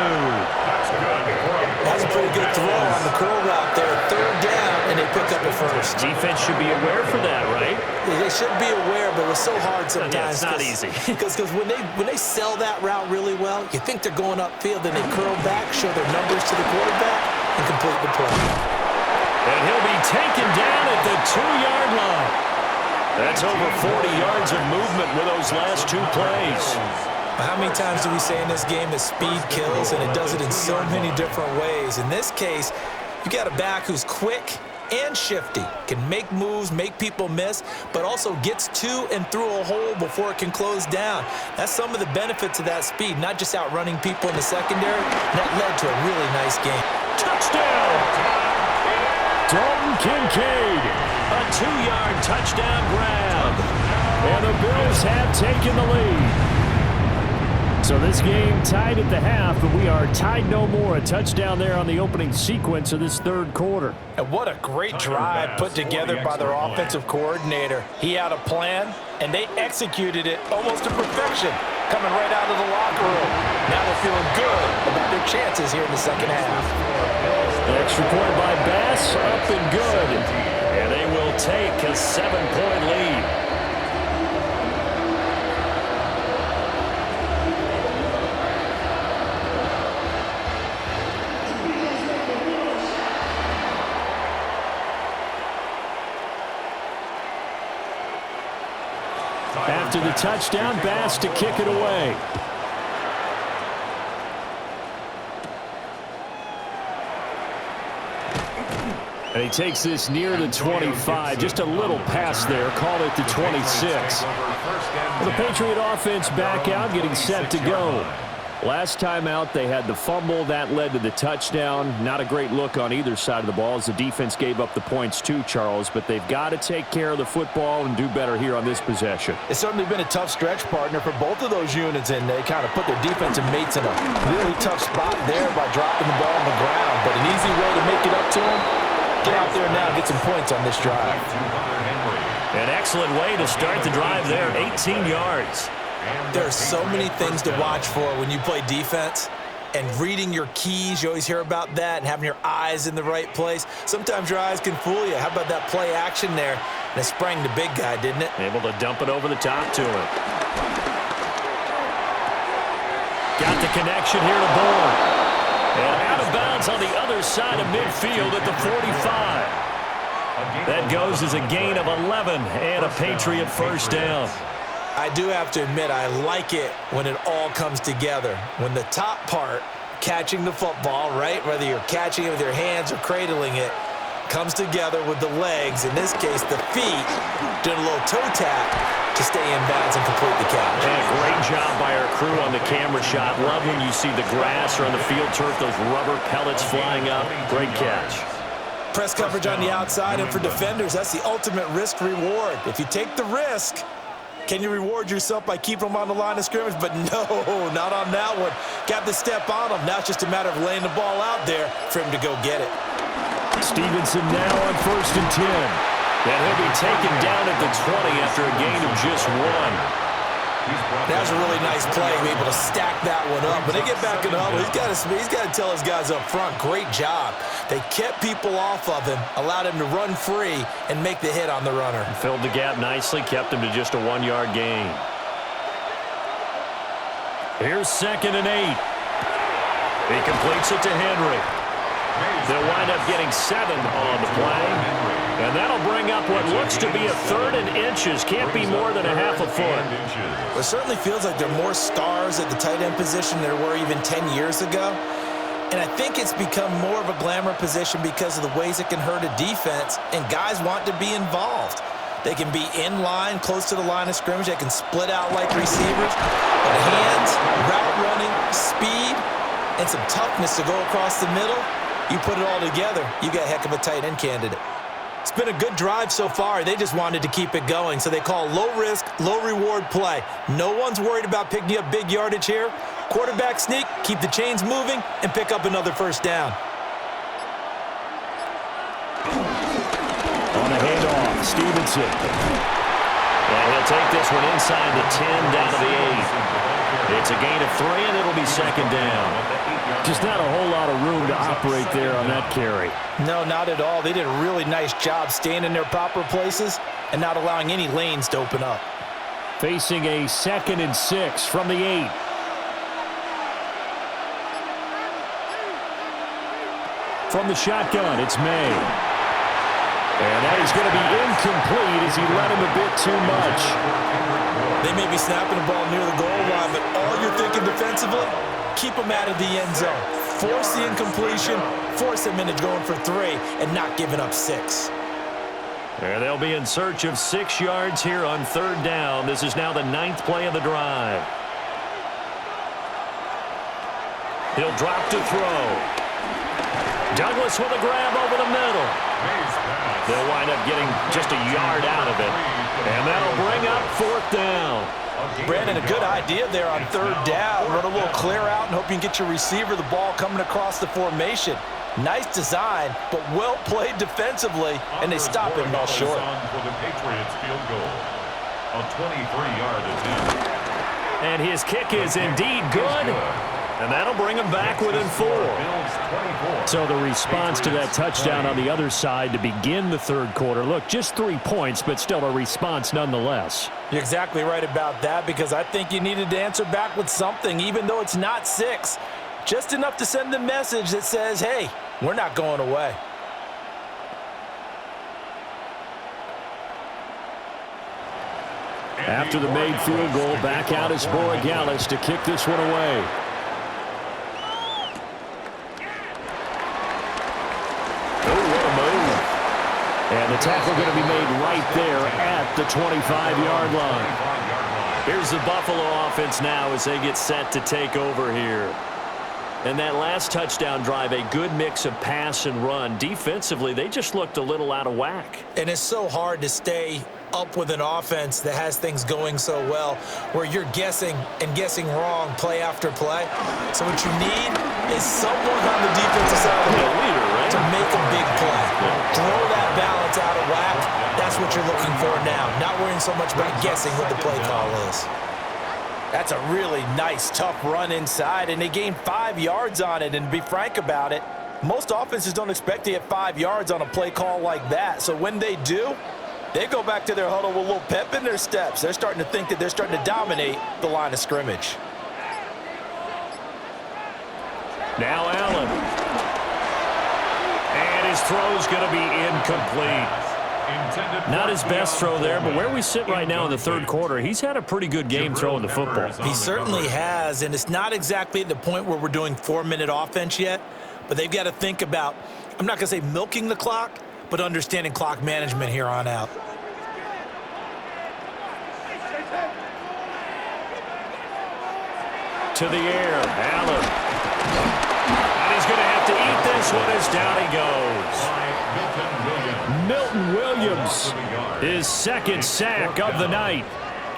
That's a pretty good throw on the curl route there. 3rd down, and they pick up a first. Defense should be aware for that, right? They should be aware, but it's so hard sometimes. Yeah, it's not easy. Because when they sell that route really well, you think they're going upfield, and they curl back, show their numbers to the quarterback, and complete the play. And he'll be taken down at the 2-yard line. That's over 40 yards of movement with those last 2 plays. How many times do we say in this game that speed kills, and it does it in so many different ways? In this case, you got a back who's quick and shifty, can make moves, make people miss, but also gets to and through a hole before it can close down. That's some of the benefits of that speed, not just outrunning people in the secondary. That led to a really nice game. Touchdown! Dalton Kincaid, a 2-yard touchdown grab. And the Bills have taken the lead. So this game tied at the half, but we are tied no more. A touchdown there on the opening sequence of this third quarter. And what a great drive put together by their offensive coordinator. He had a plan, and they executed it almost to perfection, coming right out of the locker room. Now they're feeling good about their chances here in the second half. The extra point by Bass, up and good. And they will take a 7-point lead. After the touchdown, Bass to kick it away. And he takes this near the 25. Just a little pass there. Call it the 26. The Patriot offense back out, getting set to go. Last time out, they had the fumble. That led to the touchdown. Not a great look on either side of the ball as the defense gave up the points too, Charles. But they've got to take care of the football and do better here on this possession. It's certainly been a tough stretch, partner, for both of those units, and they kind of put their defensive mates in a really tough spot there by dropping the ball on the ground. But an easy way to make it up to them, get out there now and get some points on this drive. An excellent way to start the drive there, 18 yards. There are so many things to watch for when you play defense, and reading your keys, you always hear about that, and having your eyes in the right place. Sometimes your eyes can fool you. How about that play action there? And it sprang the big guy, didn't it? Able to dump it over the top to him. Got the connection here to Bourne. And out of bounds on the other side of midfield at the 45. That goes as a gain of 11 and a Patriot first down. I do have to admit, I like it when it all comes together. When the top part, catching the football, right, whether you're catching it with your hands or cradling it, comes together with the legs, in this case the feet, doing a little toe tap to stay in bounds and complete the catch. Yeah, great job by our crew on the camera shot. Love when you see the grass or on the field turf, those rubber pellets flying up. Great catch. Press coverage on the outside, and for defenders, that's the ultimate risk reward. If you take the risk, can you reward yourself by keeping them on the line of scrimmage? But no, not on that one. Got to step on them. Now it's just a matter of laying the ball out there for him to go get it. Stevenson now on 1st and 10. And he'll be taken down at the 20 after a gain of just 1. That was a really nice play, able to stack that one up. When they get back in the huddle, he's got to tell his guys up front, great job. They kept people off of him, allowed him to run free and make the hit on the runner. Filled the gap nicely, kept him to just a 1-yard gain. Here's 2nd and 8. He completes it to Henry. They'll wind up getting 7 on the play. And that'll bring up what looks to be a 3rd and inches. Can't be more than a half a foot. It certainly feels like there are more stars at the tight end position than there were even 10 years ago. And I think it's become more of a glamour position because of the ways it can hurt a defense, and guys want to be involved. They can be in line, close to the line of scrimmage. They can split out like receivers. But hands, route running, speed, and some toughness to go across the middle, you put it all together, you got a heck of a tight end candidate. It's been a good drive so far. They just wanted to keep it going, so they call low-risk, low-reward play. No one's worried about picking up big yardage here. Quarterback sneak, keep the chains moving, and pick up another first down. On the handoff, Stevenson. And he'll take this one inside the 10, down to the 8. It's a gain of 3, and it'll be 2nd down. Just not a whole lot of room to operate there on that carry. No, not at all. They did a really nice job staying in their proper places and not allowing any lanes to open up. Facing a 2nd and 6 from the 8. From the shotgun, it's May. And that is going to be incomplete as he led him a bit too much. They may be snapping the ball near the goal line, but all you're defensively, keep them out of the end zone. Force the incompletion, force them into going for 3, and not giving up 6. And they'll be in search of 6 yards here on 3rd down. This is now the 9th play of the drive. He'll drop to throw. Douglas with a grab over the middle. They'll wind up getting just a yard out of it. And that'll bring up 4th down. Brandon, a good idea there on 3rd down. Run a little clear out and hope you can get your receiver the ball coming across the formation. Nice design, but well played defensively, and they stop him well short. For the Patriots field goal. A 23-yard attempt. And his kick is indeed good. And that'll bring him back within 4. So the response to that touchdown on the other side to begin the 3rd quarter. Look, just 3 points, but still a response nonetheless. You're exactly right about that, because I think you needed to answer back with something, even though it's not 6. Just enough to send the message that says, hey, we're not going away. After the made field goal, back out is Borregales to kick this one away. And the tackle going to be made right there at the 25-yard line. Here's the Buffalo offense now as they get set to take over here. And that last touchdown drive, a good mix of pass and run. Defensively, they just looked a little out of whack. And it's so hard to stay up with an offense that has things going so well, where you're guessing and guessing wrong play after play. So what you need is someone on the defensive side of the ball to make a big play. Throw that balance out of whack. That's what you're looking for now. Not worrying so much about guessing what the play call is. That's a really nice, tough run inside, and they gained 5 yards on it. And to be frank about it, most offenses don't expect to get 5 yards on a play call like that. So when they do, they go back to their huddle with a little pep in their steps. They're starting to think that they're starting to dominate the line of scrimmage. Now Allen. And his throw's going to be incomplete. Not his best throw there, but where we sit right now in the 3rd quarter, he's had a pretty good game throwing the football. He certainly has, and it's not exactly at the point where we're doing 4-minute offense yet, but they've got to think about, I'm not going to say milking the clock, but understanding clock management here on out. To the air, Allen. And he's going to have to eat this one as down he goes. Milton Williams, his 2nd sack of the night.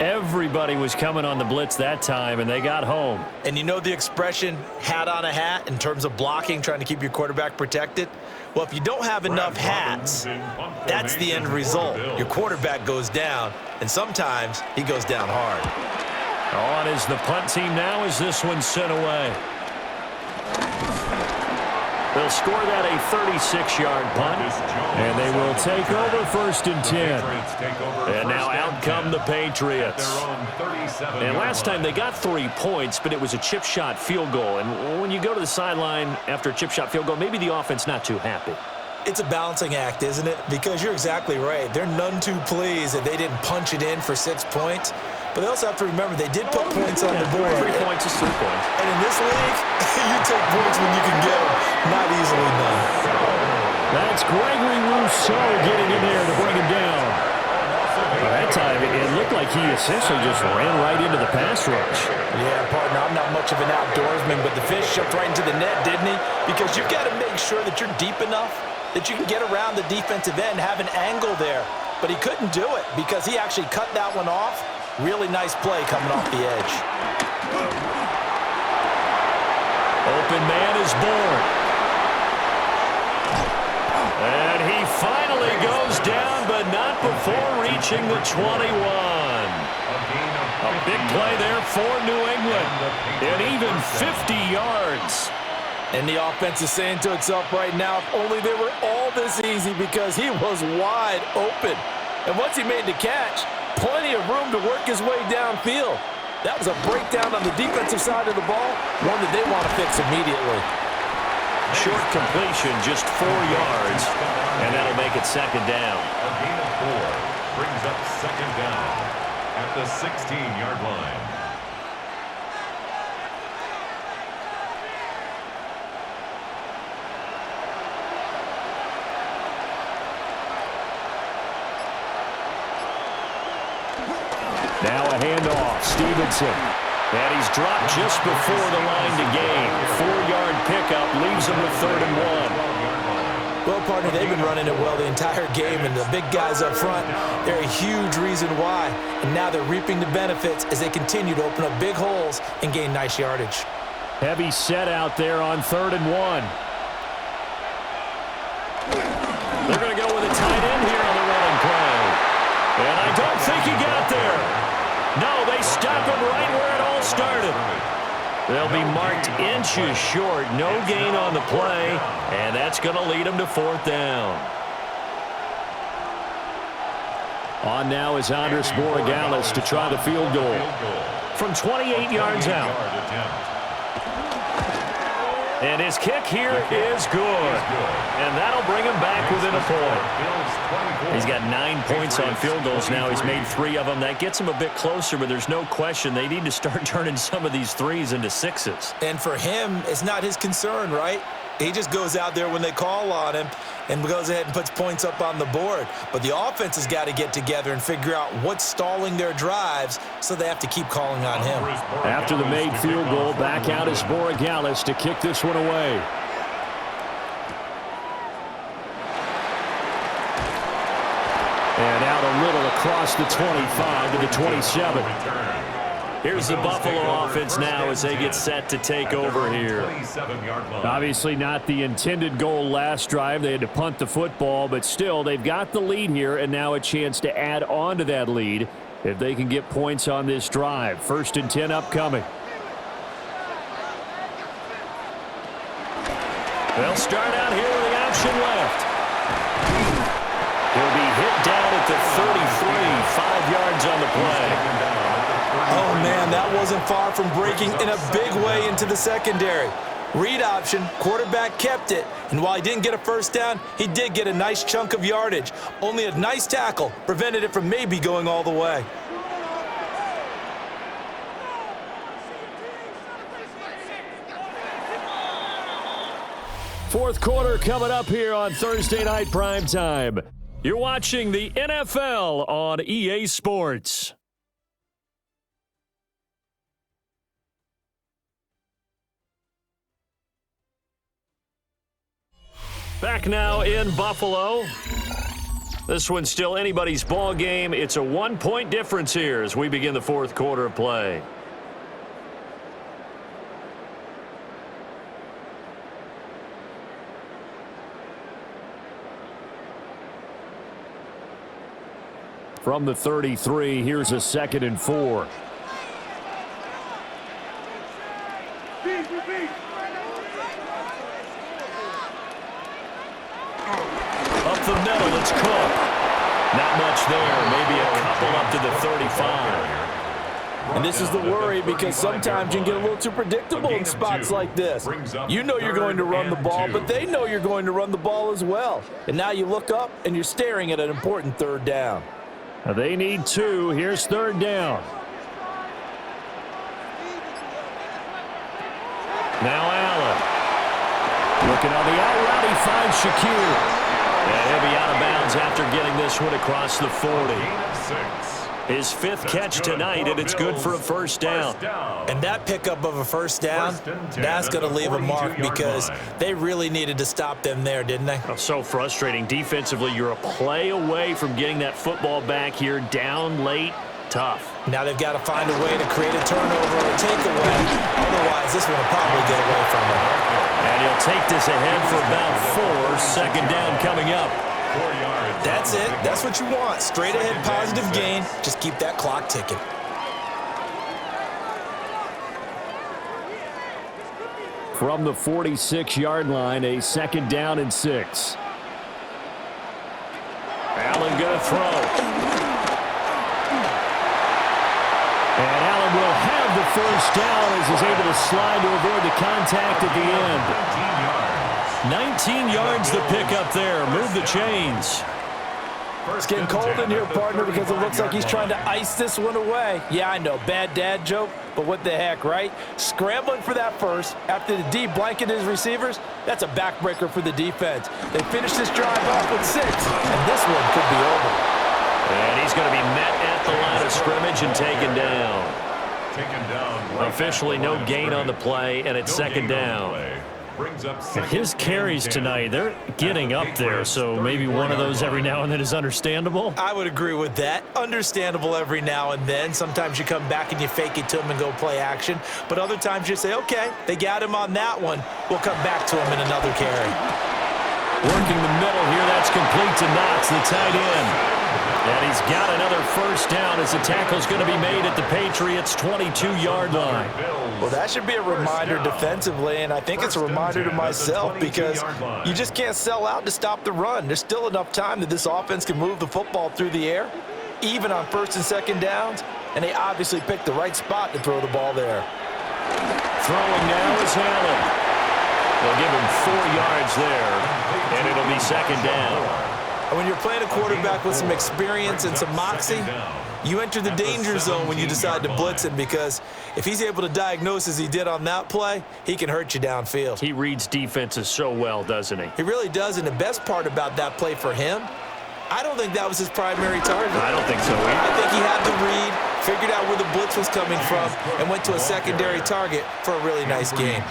Everybody was coming on the blitz that time, and they got home. And you know the expression, hat on a hat, in terms of blocking, trying to keep your quarterback protected? Well, if you don't have enough hats, that's the end result. Your quarterback goes down, and sometimes he goes down hard. On is the punt team now as this one's sent away. They'll score that a 36-yard punt, and they will take over 1st and 10. And now out come the Patriots. And last time they got 3 points, but it was a chip shot field goal. And when you go to the sideline after a chip shot field goal, maybe the offense not too happy. It's a balancing act, isn't it? Because you're exactly right. They're none too pleased that they didn't punch it in for 6 points. But they also have to remember they did put points on the board. 3 points is 3 points. And in this league, you take points when you can get them. Not easily done. That's Gregory Rousseau getting in there to bring him down. That time, it looked like he essentially just ran right into the pass rush. Yeah, partner, I'm not much of an outdoorsman, but the fish jumped right into the net, didn't he? Because you've got to make sure that you're deep enough that you can get around the defensive end, have an angle there. But he couldn't do it because he actually cut that one off. Really nice play coming off the edge. Open man is born. And he finally goes down, but not before reaching the 21. A big play there for New England. And even 50 yards. And the offense is saying to itself right now, if only they were all this easy, because he was wide open. And once he made the catch, plenty of room to work his way downfield. That was a breakdown on the defensive side of the ball, one that they want to fix immediately. Short completion, just 4 yards, and that'll make it 2nd down. A gain of 4 brings up 2nd down at the 16-yard line. Stevenson. And he's dropped just before the line to gain. 4-yard pickup leaves him with 3rd and 1. Well, partner, they've been running it well the entire game, and the big guys up front, they're a huge reason why. And now they're reaping the benefits as they continue to open up big holes and gain nice yardage. Heavy set out there on 3rd and 1. They're going to go with a tight end here on the running play. And I don't think he got there. No, they stop him right where it all started. They'll be marked inches short. No gain on the play, and that's going to lead them to 4th down. On now is Andres Borregales to try the field goal from 28 yards out. And his kick here is good. And that'll bring him back within a point. He's got 9 points on field goals now. He's made 3 of them. That gets him a bit closer, but there's no question they need to start turning some of these 3s into 6s. And for him, it's not his concern, right? He just goes out there when they call on him and goes ahead and puts points up on the board. But the offense has got to get together and figure out what's stalling their drives, so they have to keep calling on him. After the made field goal, back out is Borregales to kick this one away. And out a little across the 25 to the 27. Here's the Buffalo offense now as they get set to take over here. Obviously not the intended goal last drive. They had to punt the football, but still they've got the lead here and now a chance to add on to that lead if they can get points on this drive. 1st and 10 upcoming. They'll start out here with the option left. He'll be hit down at the 33, 5 yards on the play. Oh, man, that wasn't far from breaking in a big way into the secondary. Read option, quarterback kept it, and while he didn't get a 1st down, he did get a nice chunk of yardage. Only a nice tackle prevented it from maybe going all the way. Fourth quarter coming up here on Thursday Night Primetime. You're watching the NFL on EA Sports. Back now in Buffalo. This one's still anybody's ball game. It's a 1-point difference here as we begin the 4th quarter of play. From the 33, here's a 2nd and 4. Up the middle, it's Cook. Not much there, maybe a couple up to the 35. And this is the worry because sometimes you can get a little too predictable in spots like this. You know you're going to run the ball, but they know you're going to run the ball as well. And now you look up and you're staring at an important 3rd down. They need 2. Here's 3rd down. Now Allen. Looking on the out route, he finds Shakir. And he'll be out of bounds after getting this one across the 40. His 5th catch tonight, and it's good for a 1st down. And that pickup of a 1st down, that's going to leave a mark because they really needed to stop them there, didn't they? Oh, so frustrating. Defensively, you're a play away from getting that football back here down late. Tough. Now they've got to find a way to create a turnover or a takeaway. Otherwise, this one will probably get away from them. And he'll take this ahead for about 4. 2nd down coming up. 4 yards. That's it. That's what you want. Straight ahead, positive gain. Just keep that clock ticking. From the 46-yard line, a 2nd down and 6. Allen going to throw. And Allen will have the 1st down as he's able to slide to avoid the contact at the end. 19 yards the pickup there. Move the chains. It's getting cold in here, partner, because it looks like he's trying to ice this one away. Yeah, I know, bad dad joke, but what the heck, right? Scrambling for that 1st after the D blanketed his receivers, that's a backbreaker for the defense. They finished this drive off with 6, and this one could be over. And he's going to be met at the line of scrimmage and taken down. Taken down right Officially at the no line of gain on the scrimmage. play, and it's No second gain on the down. play. Brings up And second his carries and 10. tonight, they're getting up there, so maybe one of those every now and then is understandable. I would agree with that. Understandable every now and then. Sometimes you come back and you fake it to him and go play action. But other times you say, okay, they got him on that one. We'll come back to him in another carry. Working the middle here, that's complete to Knox, the tight end. And he's got another first down as the tackle's going to be made at the Patriots' 22-yard line. Well, that should be a reminder defensively, and I think it's a reminder to myself because you just can't sell out to stop the run. There's still enough time that this offense can move the football through the air, even on first and second downs, and they obviously picked the right spot to throw the ball there. Throwing now is Allen. They'll give him 4 yards there, and it'll be second down. And when you're playing a quarterback with some experience and some moxie, you enter the danger zone when you decide to blitz him because if he's able to diagnose as he did on that play, he can hurt you downfield. He reads defenses so well, doesn't he? He really does, and the best part about that play for him, I don't think that was his primary target. I don't think so either. I think he had the read, figured out where the blitz was coming from, and went to a secondary target for a really nice game.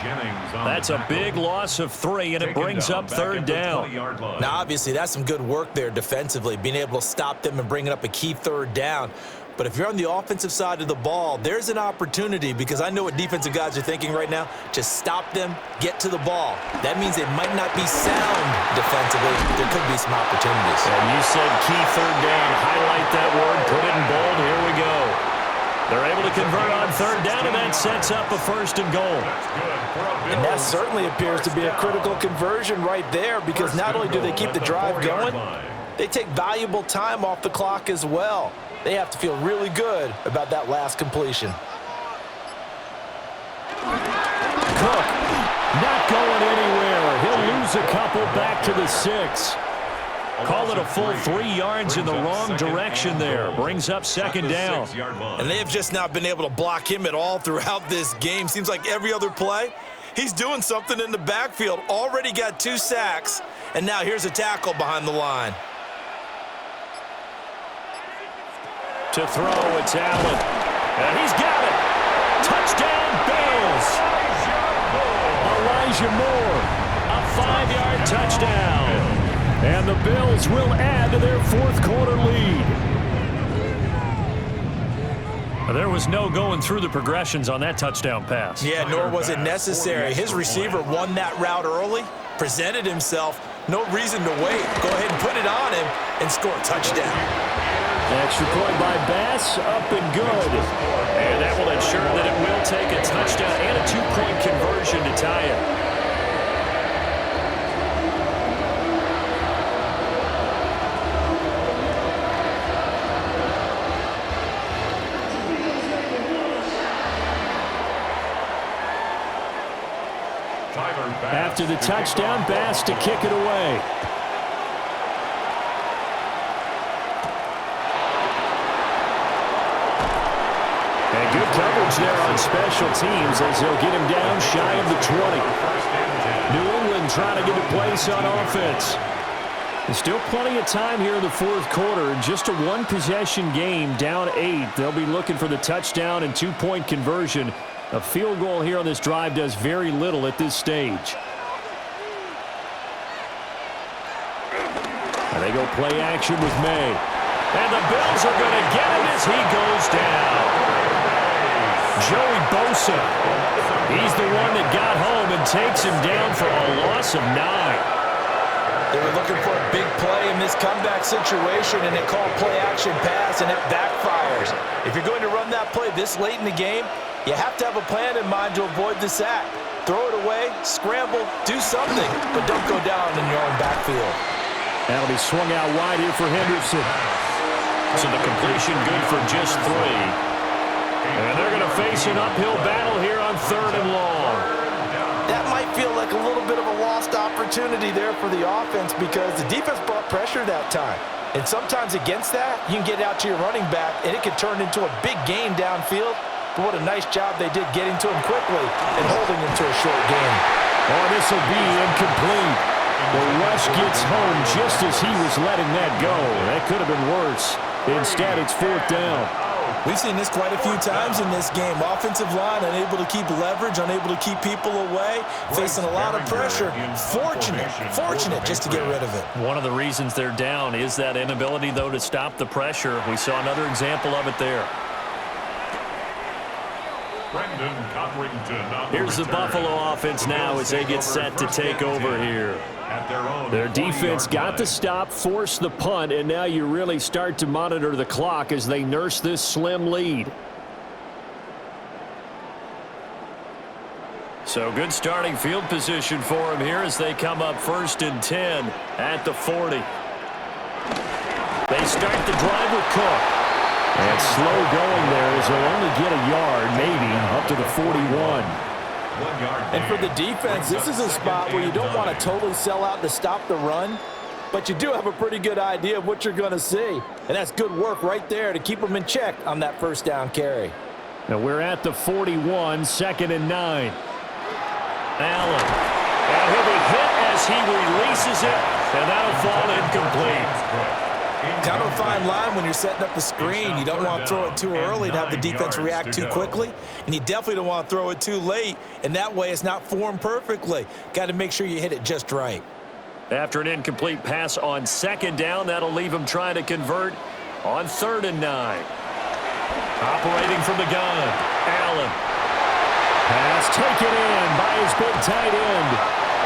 That's a big loss of 3, and it brings up third down. Now, obviously, that's some good work there defensively, being able to stop them and bringing up a key third down. But if you're on the offensive side of the ball, there's an opportunity because I know what defensive guys are thinking right now. Just stop them, get to the ball. That means they might not be sound defensively. There could be some opportunities. And you said key third down. Highlight that word. Put it in bold. Here we go. They're able to convert on third down, and that sets up a first and goal. And that certainly appears to be a critical conversion right there because not only do they keep the drive going, they take valuable time off the clock as well. They have to feel really good about that last completion. Cook not going anywhere. He'll lose a couple back to the 6. Call it a full 3 yards in the wrong direction there. Brings up second down. And they have just not been able to block him at all throughout this game. Seems like every other play, he's doing something in the backfield. Already got 2 sacks, and now here's a tackle behind the line. To throw, it's Allen. And he's got it. Touchdown, Bills. Elijah Moore, a 5-yard touchdown. And the Bills will add to their 4th quarter lead. There was no going through the progressions on that touchdown pass. Yeah, nor was it necessary. His receiver won that route early, presented himself. No reason to wait. Go ahead and put it on him and score a touchdown. Extra point by Bass, up and good. And that will ensure that it will take a touchdown and a 2-point conversion to tie it. After the touchdown, Bass to kick it away. And good coverage there on special teams as they'll get him down shy of the 20. New England trying to get a place on offense. There's still plenty of time here in the 4th quarter. Just a 1-possession game, down 8. They'll be looking for the touchdown and 2-point conversion. A field goal here on this drive does very little at this stage. And they go play action with May. And the Bills are going to get him as he goes down. Joey Bosa. He's the one that got home and takes him down for a loss of 9. They were looking for a big play in this comeback situation, and they called play action pass, and it backfires. If you're going to run that play this late in the game, you have to have a plan in mind to avoid the sack. Throw it away, scramble, do something, but don't go down in your own backfield. That'll be swung out wide here for Henderson. So the completion good for just 3. And they're going to face an uphill battle here on 3rd and long. That might feel like a little bit of a lost opportunity there for the offense because the defense brought pressure that time. And sometimes against that, you can get out to your running back, and it could turn into a big gain downfield. But what a nice job they did getting to him quickly and holding him to a short gain. Oh, this will be incomplete. The rush gets home just as he was letting that go. That could have been worse. Instead, it's 4th down. We've seen this quite a few times in this game. Offensive line unable to keep leverage, unable to keep people away, facing a lot of pressure. Fortunate just to get rid of it. One of the reasons they're down is that inability, though, to stop the pressure. We saw another example of it there. Here's the Buffalo offense now as they get set to take over here. Their defense got the stop, forced the punt, and now you really start to monitor the clock as they nurse this slim lead. So good starting field position for them here as they come up 1st and 10 at the 40. They start the drive with Cook. And slow going there as they'll only get a yard, maybe, up to the 41. And for the defense, this is a spot where you don't want to totally sell out to stop the run, but you do have a pretty good idea of what you're going to see. And that's good work right there to keep them in check on that first down carry. Now we're at the 41, 2nd and 9. Allen. And he'll be hit as he releases it, and that'll fall incomplete. Kind of a fine line when you're setting up the screen. You don't want to throw it too early and have the defense react too quickly, and you definitely don't want to throw it too late, and that way it's not formed perfectly. Got to make sure you hit it just right. After an incomplete pass on 2nd down, that'll leave him trying to convert on 3rd and 9. Operating from the gun, Allen. Pass taken in by his big tight end,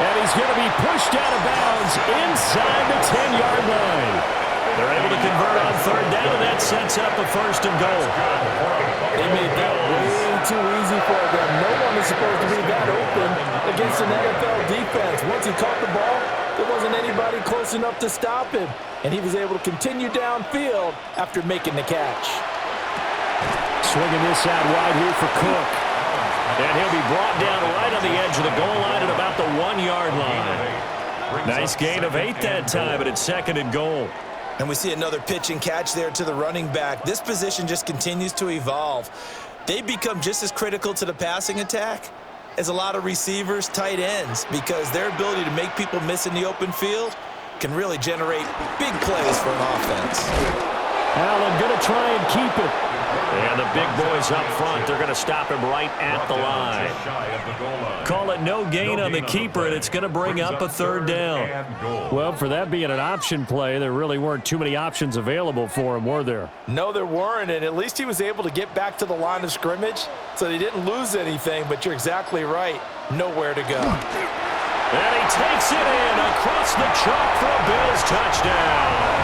and he's going to be pushed out of bounds inside the 10-yard line. They're able to convert on 3rd down, and that sets up a 1st and goal. They made that way too easy for them. No one is supposed to be that open against an NFL defense. Once he caught the ball, there wasn't anybody close enough to stop him, and he was able to continue downfield after making the catch. Swinging this out wide here for Cook. And he'll be brought down right on the edge of the goal line at about the 1-yard line. Nice gain of 8 that time, but it's 2nd and goal. And we see another pitch and catch there to the running back. This position just continues to evolve. They become just as critical to the passing attack as a lot of receivers, tight ends, because their ability to make people miss in the open field can really generate big plays for an offense. Allen going to try and keep it. And the big boys up front, they're going to stop him right at the line. Call it no gain on the keeper, and it's going to bring up a 3rd down. Well, for that being an option play, there really weren't too many options available for him, were there? No, there weren't, and at least he was able to get back to the line of scrimmage, so they didn't lose anything, but you're exactly right. Nowhere to go. And he takes it in across the chalk for a Bills touchdown.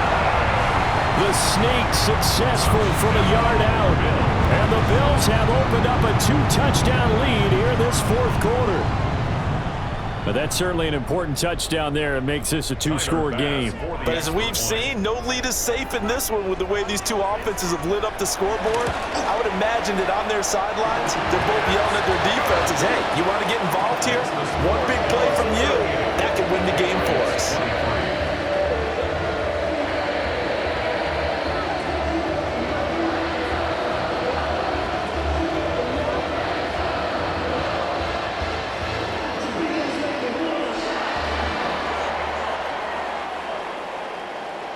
The sneak successful from a yard out. And the Bills have opened up a 2-touchdown lead here this 4th quarter. But that's certainly an important touchdown there. It makes this a 2-score game. But as we've seen, no lead is safe in this one with the way these two offenses have lit up the scoreboard. I would imagine that on their sidelines, they're both yelling at their defenses, hey, you want to get involved here? One big play from you, that could win the game for us.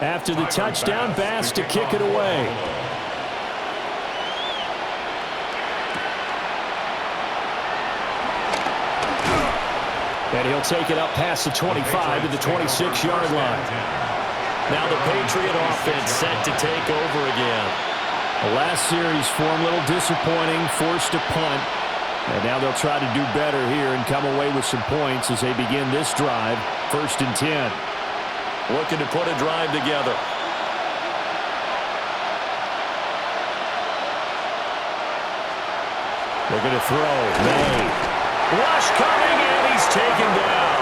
After the touchdown, Bass to kick it away. And he'll take it up past the 25 to the 26-yard line. Now the Patriot offense set to take over again. The last series for him, a little disappointing, forced to punt. And now they'll try to do better here and come away with some points as they begin this drive, 1st and 10. Looking to put a drive together. Looking to throw. May. Rush coming, and he's taken down.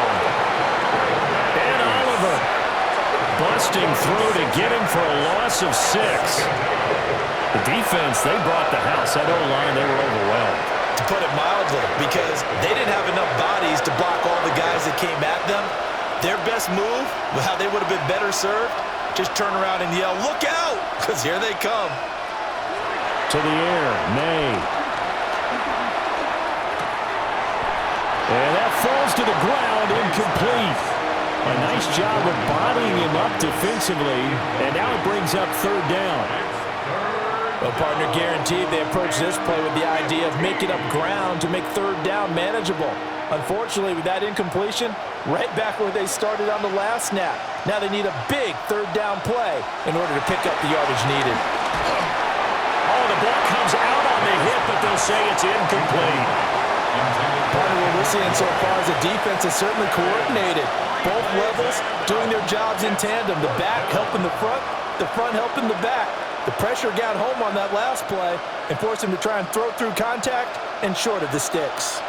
And Oliver busting through to get him for a loss of 6. The defense, they brought the house. That O-line, they were overwhelmed. To put it mildly, because they didn't have enough bodies to block all the guys that came at them. Their best move, how they would have been better served, just turn around and yell, look out, because here they come. To the air, May. And that falls to the ground, incomplete. A nice job of bodying him up defensively, and now it brings up 3rd down. Well, partner, guaranteed they approach this play with the idea of making up ground to make third down manageable. Unfortunately, with that incompletion, right back where they started on the last snap. Now they need a big third down play in order to pick up the yardage needed. Oh, the ball comes out on the hit, but they'll say it's incomplete. Partner, what we're seeing so far is the defense is certainly coordinated. Both levels doing their jobs in tandem. The back helping the front helping the back. The pressure got home on that last play and forced him to try and throw through contact and short of the sticks.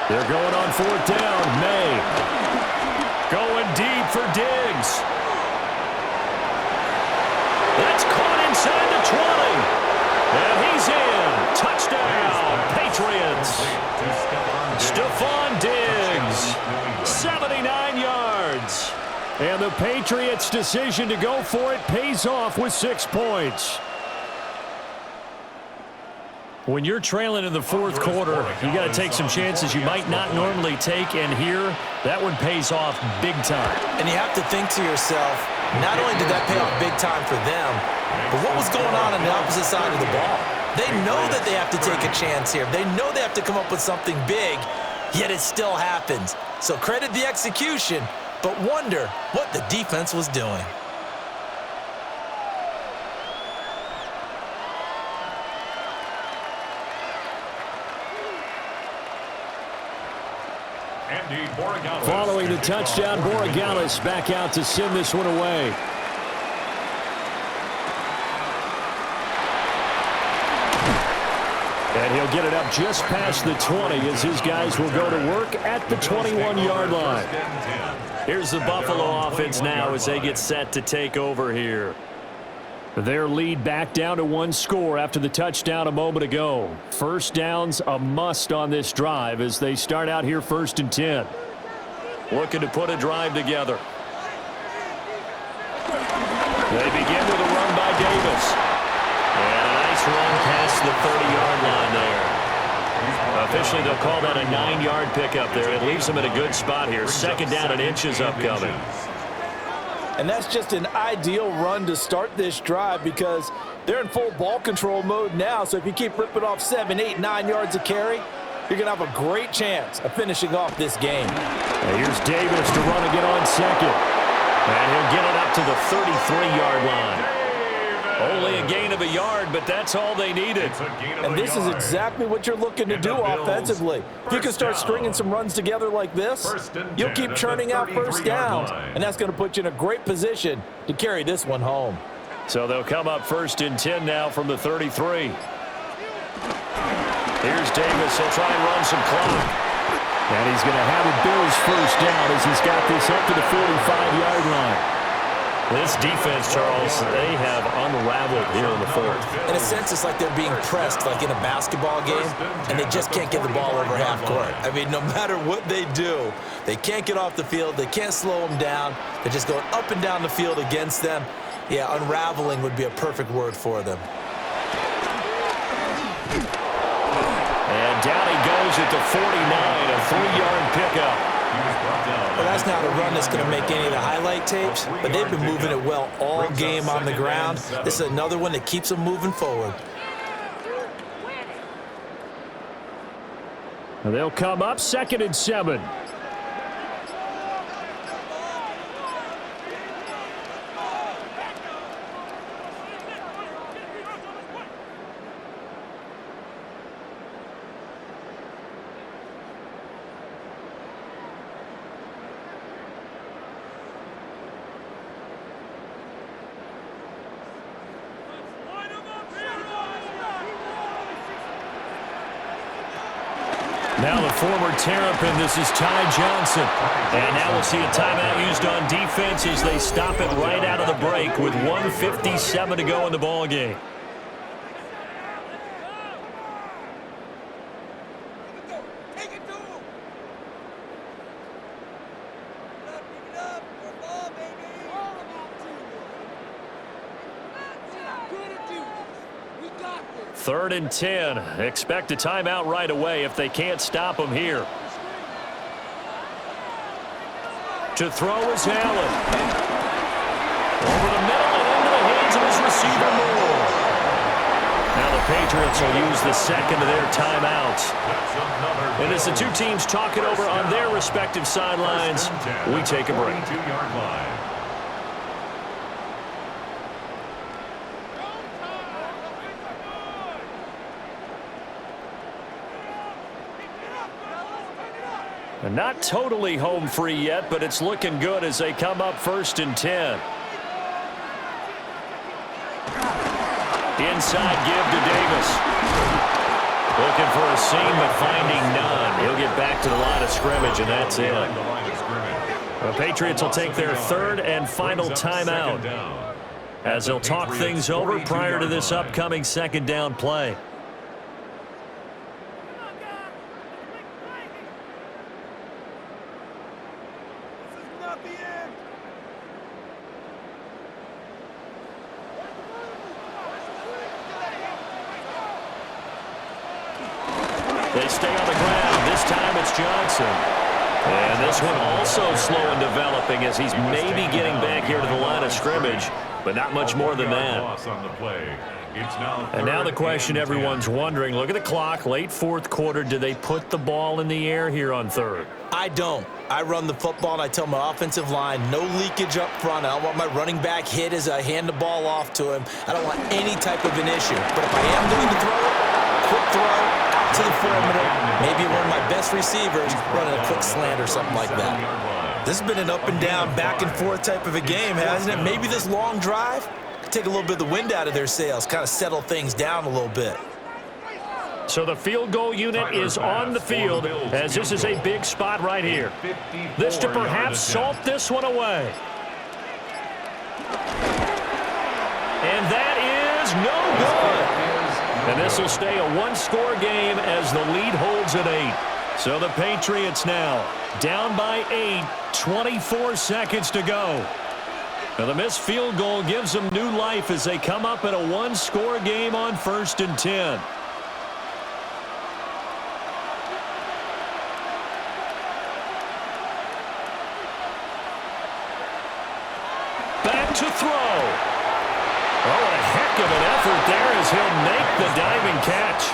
They're going on fourth down. May going deep for Diggs. That's caught inside the 20. And he's in. Touchdown, Patriots. Stephon Diggs, 79 yards. And the Patriots' decision to go for it pays off with 6 points. When you're trailing in the fourth quarter, you got to take some chances you might not normally take, and here, that one pays off big time. And you have to think to yourself, not only did that pay off big time for them, but what was going on the opposite side of the ball? They know that they have to take a chance here. They know they have to come up with something big, yet it still happens. So credit the execution, but wonder what the defense was doing. Following the touchdown, Borregales back out to send this one away. And he'll get it up just past the 20 as his guys will go to work at the 21-yard line. Here's the Buffalo offense now as they get set to take over here. Their lead back down to 1 score after the touchdown a moment ago. First down's a must on this drive as they start out here 1st and 10. Looking to put a drive together. They begin with a run by Davis. And a nice run past the 30-yard line there. Officially, they'll call that a 9-yard pickup there. It leaves them in a good spot here. 2nd down and inches upcoming. And that's just an ideal run to start this drive because they're in full ball control mode now. So if you keep ripping off 7, 8, 9 yards of carry, you're going to have a great chance of finishing off this game. And here's Davis to run again on 2nd. And he'll get it up to the 33-yard line. Only a gain of a yard, but that's all they needed. And this is exactly what you're looking to do offensively. If you can start stringing some runs together like this, you'll keep churning out first downs, and that's going to put you in a great position to carry this one home. So they'll come up 1st and 10 now from the 33. Here's Davis. He'll try and run some clock. And he's going to have a Bills first down as he's got this up to the 45-yard line. This defense, Charles, they have unraveled here in the 4th. In a sense, it's like they're being pressed like in a basketball game, and they just can't get the ball over half court. I mean, no matter what they do, they can't get off the field. They can't slow them down. They're just going up and down the field against them. Yeah, unraveling would be a perfect word for them. And down he goes at the 49, a 3-yard pickup. Well, that's not a run that's going to make any of the highlight tapes, but they've been moving it well all game on the ground. This is another one that keeps them moving forward. And they'll come up 2nd and 7. Now the former Terrapin, this is Ty Johnson. And now we'll see a timeout used on defense as they stop it right out of the break with 1:57 to go in the ball game. Third and 10. Expect a timeout right away if they can't stop them here. To throw is Allen. Over the middle and into the hands of his receiver, Moore. Now the Patriots will use the second of their timeouts. And as the two teams talk it over on their respective sidelines, we take a break. And not totally home free yet, but it's looking good as they come up 1st and 10. Inside give to Davis. Looking for a seam, but finding none. He'll get back to the line of scrimmage, and that's it. The Patriots will take their 3rd and final timeout as they'll talk things over prior to this upcoming 2nd down play. They stay on the ground. This time it's Johnson. And this one also slow in developing as he's maybe getting back here to the line of scrimmage, but not much more than that. And now the question everyone's wondering, look at the clock, late 4th quarter, do they put the ball in the air here on 3rd? I don't. I run the football, and I tell my offensive line, no leakage up front. I don't want my running back hit as I hand the ball off to him. I don't want any type of an issue. But if I am going to throw it, quick throw, to the perimeter, maybe one of my best receivers running a quick slant or something like that. This has been an up and down, back and forth type of a game, hasn't it? Maybe this long drive could take a little bit of the wind out of their sails, kind of settle things down a little bit. So the field goal unit is on the field as this is a big spot right here. This to perhaps salt this one away. And that is no good. And this will stay a one-score game as the lead holds at 8. So the Patriots now down by 8, 24 seconds to go. Now the missed field goal gives them new life as they come up in a one-score game on 1st and 10. Back to throw. Oh, what a heck of an effort there as he'll make the diving catch.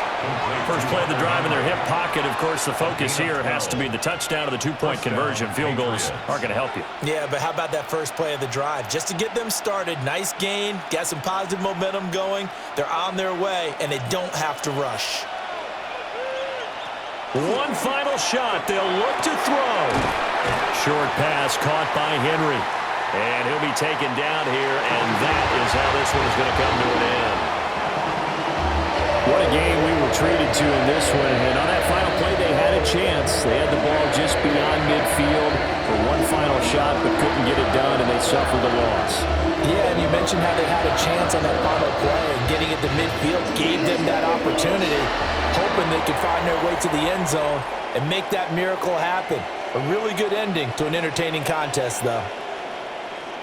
First play of the drive in their hip pocket. Of course, the focus here has to be the touchdown of the two-point conversion. Field goals aren't going to help you. Yeah, but how about that first play of the drive? Just to get them started, nice gain, got some positive momentum going. They're on their way, and they don't have to rush. One final shot. They'll look to throw. Short pass caught by Henry. And he'll be taken down here, and that is how this one is going to come to an end. What a game we were treated to in this one. And on that final play, they had a chance. They had the ball just beyond midfield for one final shot, but couldn't get it done, and they suffered the loss. Yeah, and you mentioned how they had a chance on that final play, and getting it to midfield gave them that opportunity, hoping they could find their way to the end zone and make that miracle happen. A really good ending to an entertaining contest, though.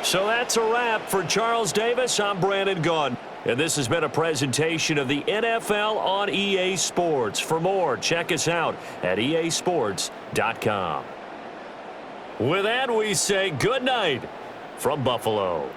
So that's a wrap for Charles Davis. I'm Brandon Gunn. And this has been a presentation of the NFL on EA Sports. For more, check us out at easports.com. With that, we say good night from Buffalo.